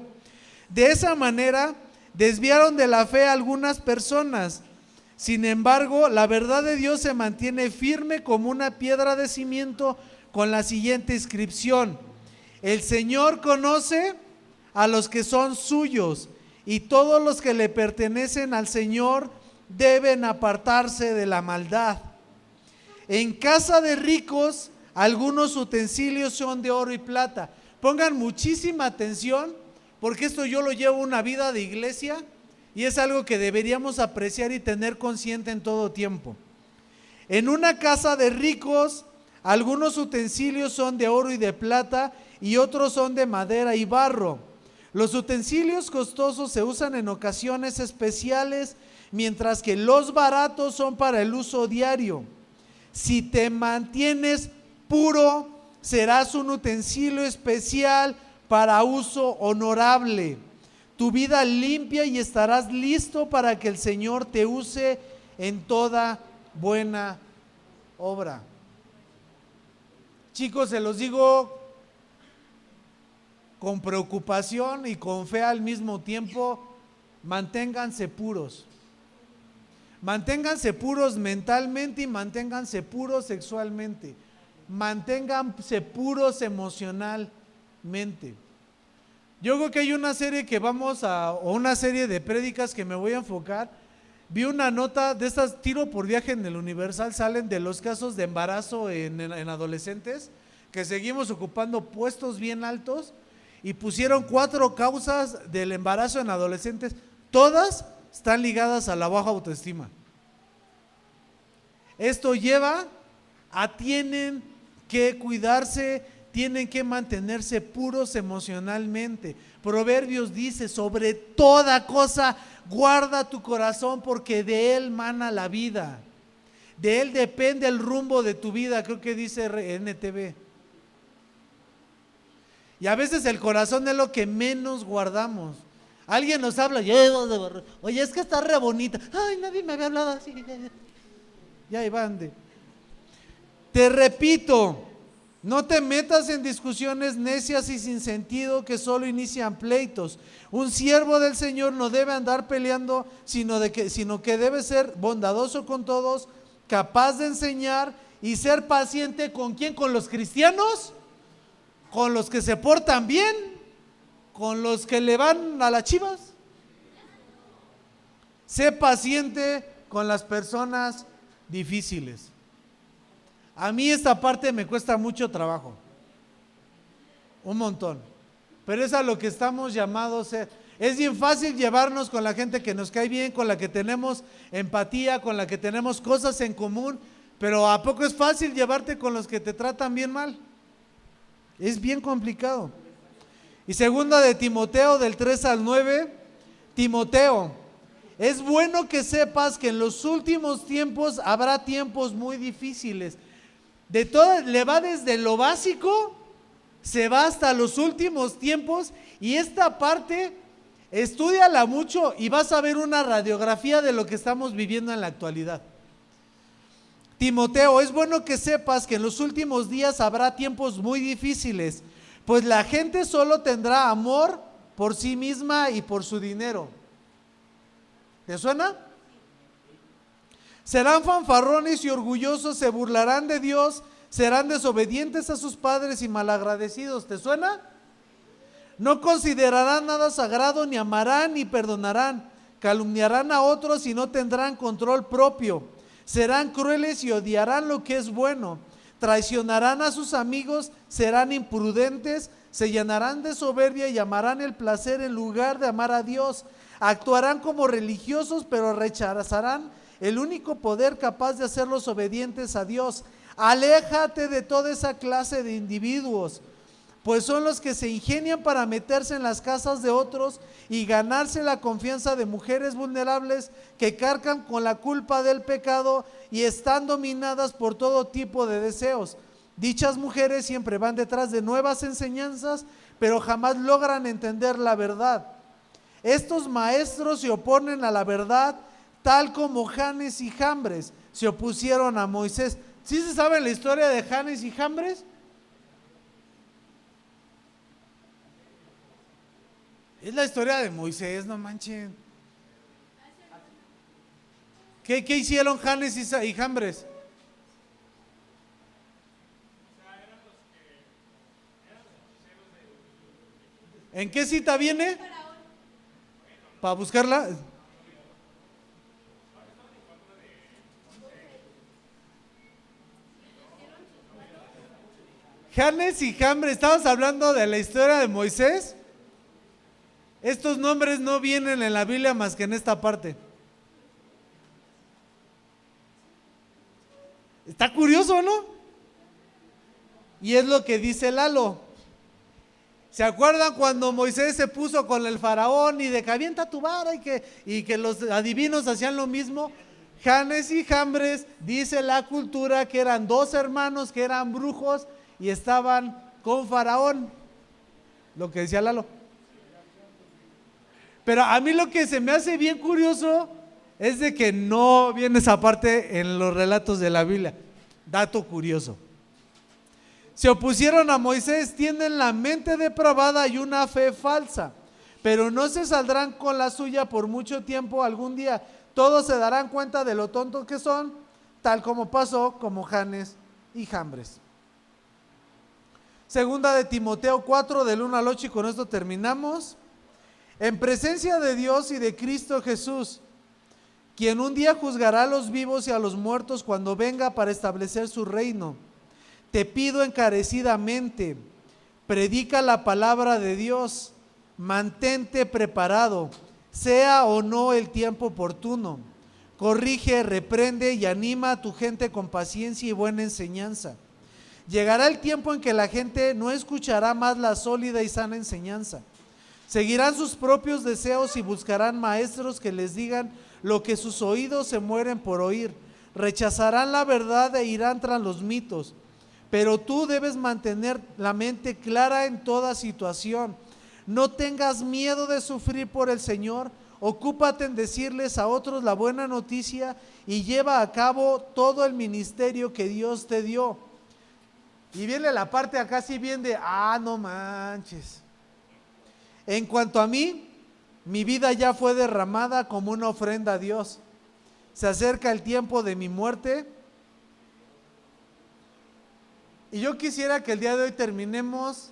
De esa manera desviaron de la fe a algunas personas. Sin embargo, la verdad de Dios se mantiene firme como una piedra de cimiento con la siguiente inscripción: el Señor conoce a los que son suyos, y todos los que le pertenecen al Señor deben apartarse de la maldad. En casa de ricos, algunos utensilios son de oro y plata. Pongan muchísima atención, porque esto yo lo llevo una vida de iglesia y es algo que deberíamos apreciar y tener consciente en todo tiempo. En una casa de ricos, algunos utensilios son de oro y de plata y otros son de madera y barro. Los utensilios costosos se usan en ocasiones especiales, mientras que los baratos son para el uso diario. Si te mantienes puro, serás un utensilio especial para uso honorable. Tu vida limpia y estarás listo para que el Señor te use en toda buena obra. Chicos, se los digo con preocupación y con fe al mismo tiempo: manténganse puros. Manténganse puros mentalmente y manténganse puros sexualmente. Manténganse puros emocionalmente. Yo creo que hay una serie o una serie de prédicas que me voy a enfocar. Vi una nota de estas, tiro por viaje en el Universal, salen de los casos de embarazo en adolescentes, que seguimos ocupando puestos bien altos, y pusieron 4 causas del embarazo en adolescentes. Todas están ligadas a la baja autoestima. Esto lleva a tienen que cuidarse, tienen que mantenerse puros emocionalmente. Proverbios dice: sobre toda cosa guarda tu corazón, porque de él mana la vida. De él depende el rumbo de tu vida, creo que dice NTV. Y a veces el corazón es lo que menos guardamos. Alguien nos habla, oye, es que está re bonita. Ay, nadie me había hablado así. Ya Iván, te repito, no te metas en discusiones necias y sin sentido que solo inician pleitos. Un siervo del Señor no debe andar peleando, sino que debe ser bondadoso con todos, capaz de enseñar y ser paciente. ¿Con quién? ¿Con los cristianos? ¿Con los que se portan bien? ¿Con los que le van a las Chivas? Sé paciente con las personas difíciles. A mí esta parte me cuesta mucho trabajo, un montón, pero es a lo que estamos llamados a ser. Es bien fácil llevarnos con la gente que nos cae bien, con la que tenemos empatía, con la que tenemos cosas en común, pero ¿a poco es fácil llevarte con los que te tratan bien mal? Es bien complicado. Y segunda de Timoteo, del 3 al 9, Timoteo, es bueno que sepas que en los últimos tiempos habrá tiempos muy difíciles. Le va desde lo básico, se va hasta los últimos tiempos, y esta parte, estúdiala mucho y vas a ver una radiografía de lo que estamos viviendo en la actualidad. Timoteo, es bueno que sepas que en los últimos días habrá tiempos muy difíciles, pues la gente solo tendrá amor por sí misma y por su dinero. ¿Te suena? Serán fanfarrones y orgullosos, se burlarán de Dios, serán desobedientes a sus padres y malagradecidos. ¿Te suena? No considerarán nada sagrado, ni amarán ni perdonarán, calumniarán a otros y no tendrán control propio. Serán crueles y odiarán lo que es bueno, traicionarán a sus amigos, serán imprudentes, se llenarán de soberbia y amarán el placer en lugar de amar a Dios. Actuarán como religiosos, pero rechazarán el único poder capaz de hacerlos obedientes a Dios. Aléjate de toda esa clase de individuos, pues son los que se ingenian para meterse en las casas de otros y ganarse la confianza de mujeres vulnerables que cargan con la culpa del pecado y están dominadas por todo tipo de deseos. Dichas mujeres siempre van detrás de nuevas enseñanzas, pero jamás logran entender la verdad. Estos maestros se oponen a la verdad, tal como Janes y Jambres se opusieron a Moisés. ¿Sí se sabe la historia de Janes y Jambres? Es la historia de Moisés, no manchen. ¿Qué hicieron Janes y Jambres? ¿En qué cita viene? Para buscarla. Janes y Jambres, estamos hablando de la historia de Moisés. Estos nombres no vienen en la Biblia más que en esta parte. Está curioso, ¿no? Y es lo que dice Lalo. ¿Se acuerdan cuando Moisés se puso con el faraón y de que avienta tu vara y que los adivinos hacían lo mismo? Janes y Jambres, dice la cultura que eran dos hermanos que eran brujos y estaban con faraón, lo que decía Lalo. Pero a mí lo que se me hace bien curioso es de que no viene esa parte en los relatos de la Biblia. Dato curioso. Se opusieron a Moisés, tienen la mente depravada y una fe falsa, pero no se saldrán con la suya por mucho tiempo. Algún día todos se darán cuenta de lo tontos que son, tal como pasó como Janes y Jambres. Segunda de Timoteo 4, del 1 al 8, y con esto terminamos. En presencia de Dios y de Cristo Jesús, quien un día juzgará a los vivos y a los muertos cuando venga para establecer su reino, te pido encarecidamente, predica la palabra de Dios, mantente preparado, sea o no el tiempo oportuno, corrige, reprende y anima a tu gente con paciencia y buena enseñanza. Llegará el tiempo en que la gente no escuchará más la sólida y sana enseñanza. Seguirán sus propios deseos y buscarán maestros que les digan lo que sus oídos se mueren por oír. Rechazarán la verdad e irán tras los mitos. Pero tú debes mantener la mente clara en toda situación. No tengas miedo de sufrir por el Señor. Ocúpate en decirles a otros la buena noticia y lleva a cabo todo el ministerio que Dios te dio. Y viene la parte acá así bien de, no manches. En cuanto a mí, mi vida ya fue derramada como una ofrenda a Dios. Se acerca el tiempo de mi muerte. Y yo quisiera que el día de hoy terminemos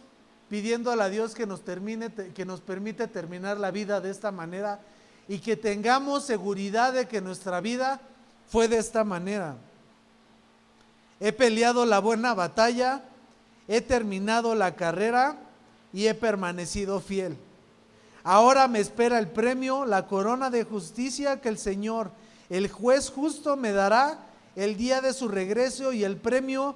pidiéndole a Dios que nos permite terminar la vida de esta manera y que tengamos seguridad de que nuestra vida fue de esta manera. He peleado la buena batalla, he terminado la carrera y he permanecido fiel. Ahora me espera el premio, la corona de justicia que el Señor, el juez justo, me dará el día de su regreso, y el premio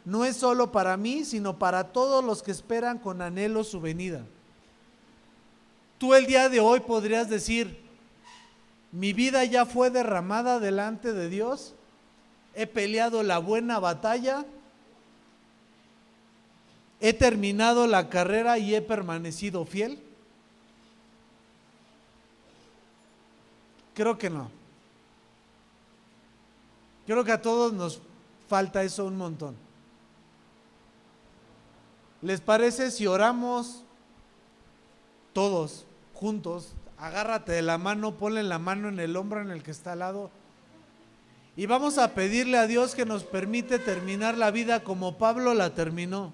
no es solo para mí, sino para todos los que esperan con anhelo su venida. Tú el día de hoy podrías decir, mi vida ya fue derramada delante de Dios, he peleado la buena batalla, he terminado la carrera y he permanecido fiel. Creo que no. Creo que a todos nos falta eso un montón. ¿Les parece si oramos todos juntos? Agárrate de la mano, ponle la mano en el hombro en el que está al lado y vamos a pedirle a Dios que nos permite terminar la vida como Pablo la terminó.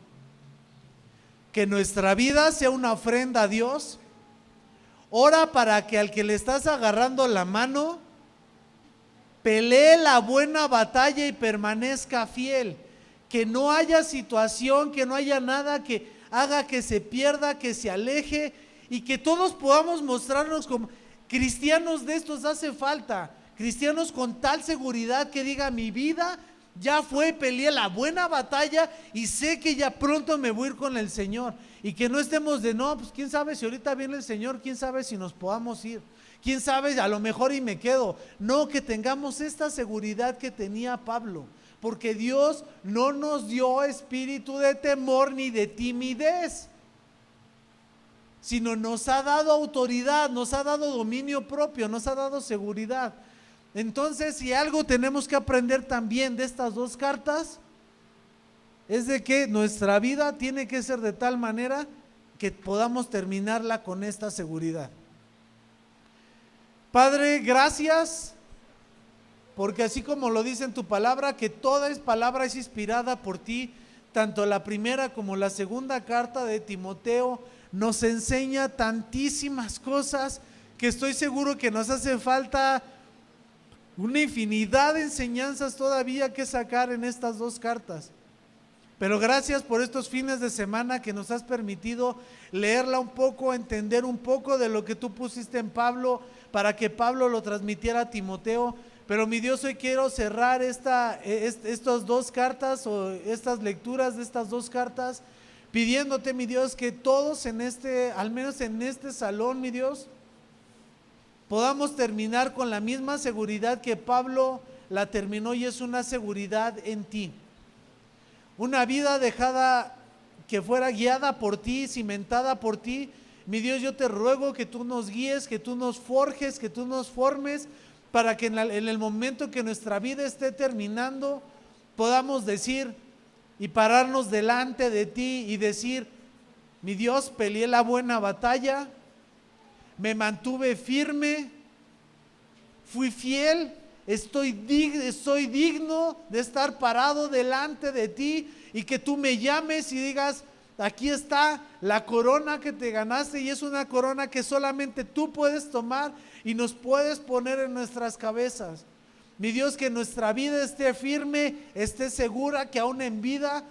Que nuestra vida sea una ofrenda a Dios. Ora para que al que le estás agarrando la mano pelee la buena batalla y permanezca fiel. Que no haya situación, que no haya nada que haga que se pierda, que se aleje, y que todos podamos mostrarnos como cristianos. De estos hace falta, cristianos con tal seguridad que diga, mi vida ya fue, peleé la buena batalla y sé que ya pronto me voy a ir con el Señor. Y que no estemos de, no, pues quién sabe si ahorita viene el Señor, quién sabe si nos podamos ir, quién sabe, a lo mejor y me quedo. No, que tengamos esta seguridad que tenía Pablo, porque Dios no nos dio espíritu de temor ni de timidez, sino nos ha dado autoridad, nos ha dado dominio propio, nos ha dado seguridad. Entonces, si algo tenemos que aprender también de estas dos cartas, es de que nuestra vida tiene que ser de tal manera que podamos terminarla con esta seguridad. Padre, gracias, porque así como lo dice en tu palabra, que toda palabra es inspirada por ti, tanto la primera como la segunda carta de Timoteo nos enseña tantísimas cosas que estoy seguro que nos hace falta una infinidad de enseñanzas todavía que sacar en estas dos cartas. Pero gracias por estos fines de semana que nos has permitido leerla un poco, entender un poco de lo que tú pusiste en Pablo, para que Pablo lo transmitiera a Timoteo. Pero mi Dios, hoy quiero cerrar estas dos cartas o estas lecturas de estas dos cartas, pidiéndote, mi Dios, que todos al menos en este salón, mi Dios, podamos terminar con la misma seguridad que Pablo la terminó, y es una seguridad en ti. Una vida dejada, que fuera guiada por ti, cimentada por ti. Mi Dios, yo te ruego que tú nos guíes, que tú nos forjes, que tú nos formes, para que en el momento que nuestra vida esté terminando, podamos decir y pararnos delante de ti y decir: mi Dios, peleé la buena batalla, me mantuve firme, fui fiel, soy digno de estar parado delante de ti, y que tú me llames y digas: aquí está la corona que te ganaste, y es una corona que solamente tú puedes tomar y nos puedes poner en nuestras cabezas. Mi Dios, que nuestra vida esté firme, esté segura, que aún en vida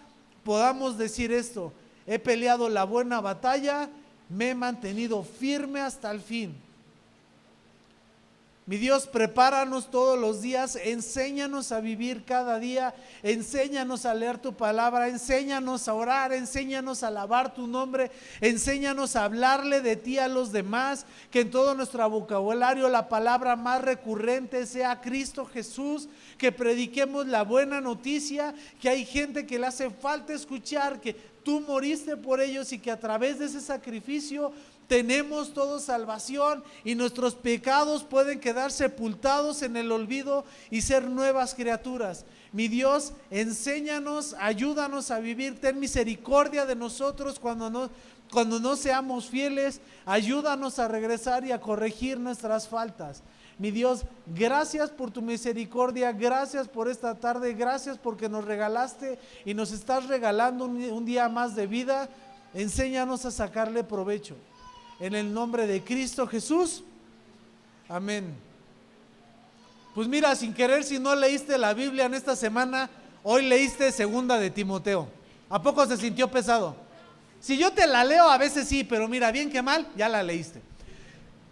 podamos decir esto: he peleado la buena batalla, me he mantenido firme hasta el fin. Mi Dios, prepáranos todos los días, enséñanos a vivir cada día, enséñanos a leer tu palabra, enséñanos a orar, enséñanos a alabar tu nombre, enséñanos a hablarle de ti a los demás, que en todo nuestro vocabulario la palabra más recurrente sea Cristo Jesús, que prediquemos la buena noticia, que hay gente que le hace falta escuchar, que tú moriste por ellos y que a través de ese sacrificio tenemos todos salvación, y nuestros pecados pueden quedar sepultados en el olvido y ser nuevas criaturas. Mi Dios, enséñanos, ayúdanos a vivir, ten misericordia de nosotros cuando no seamos fieles, ayúdanos a regresar y a corregir nuestras faltas. Mi Dios, gracias por tu misericordia, gracias por esta tarde, gracias porque nos regalaste y nos estás regalando un día más de vida. Enséñanos a sacarle provecho. En el nombre de Cristo Jesús, amén. Pues mira, sin querer, si no leíste la Biblia en esta semana, hoy leíste segunda de Timoteo. ¿A poco se sintió pesado? Si yo te la leo, a veces sí, pero mira, bien que mal, ya la leíste.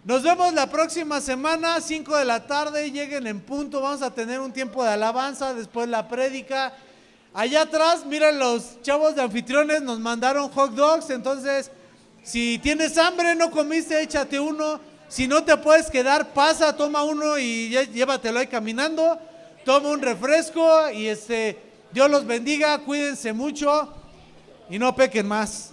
Nos vemos la próxima semana, 5 de la tarde, lleguen en punto, vamos a tener un tiempo de alabanza, después la prédica. Allá atrás, miren, los chavos de anfitriones nos mandaron hot dogs, entonces si tienes hambre, no comiste, échate uno. Si no te puedes quedar, pasa, toma uno y llévatelo ahí caminando. Toma un refresco y Dios los bendiga, cuídense mucho y no pequen más.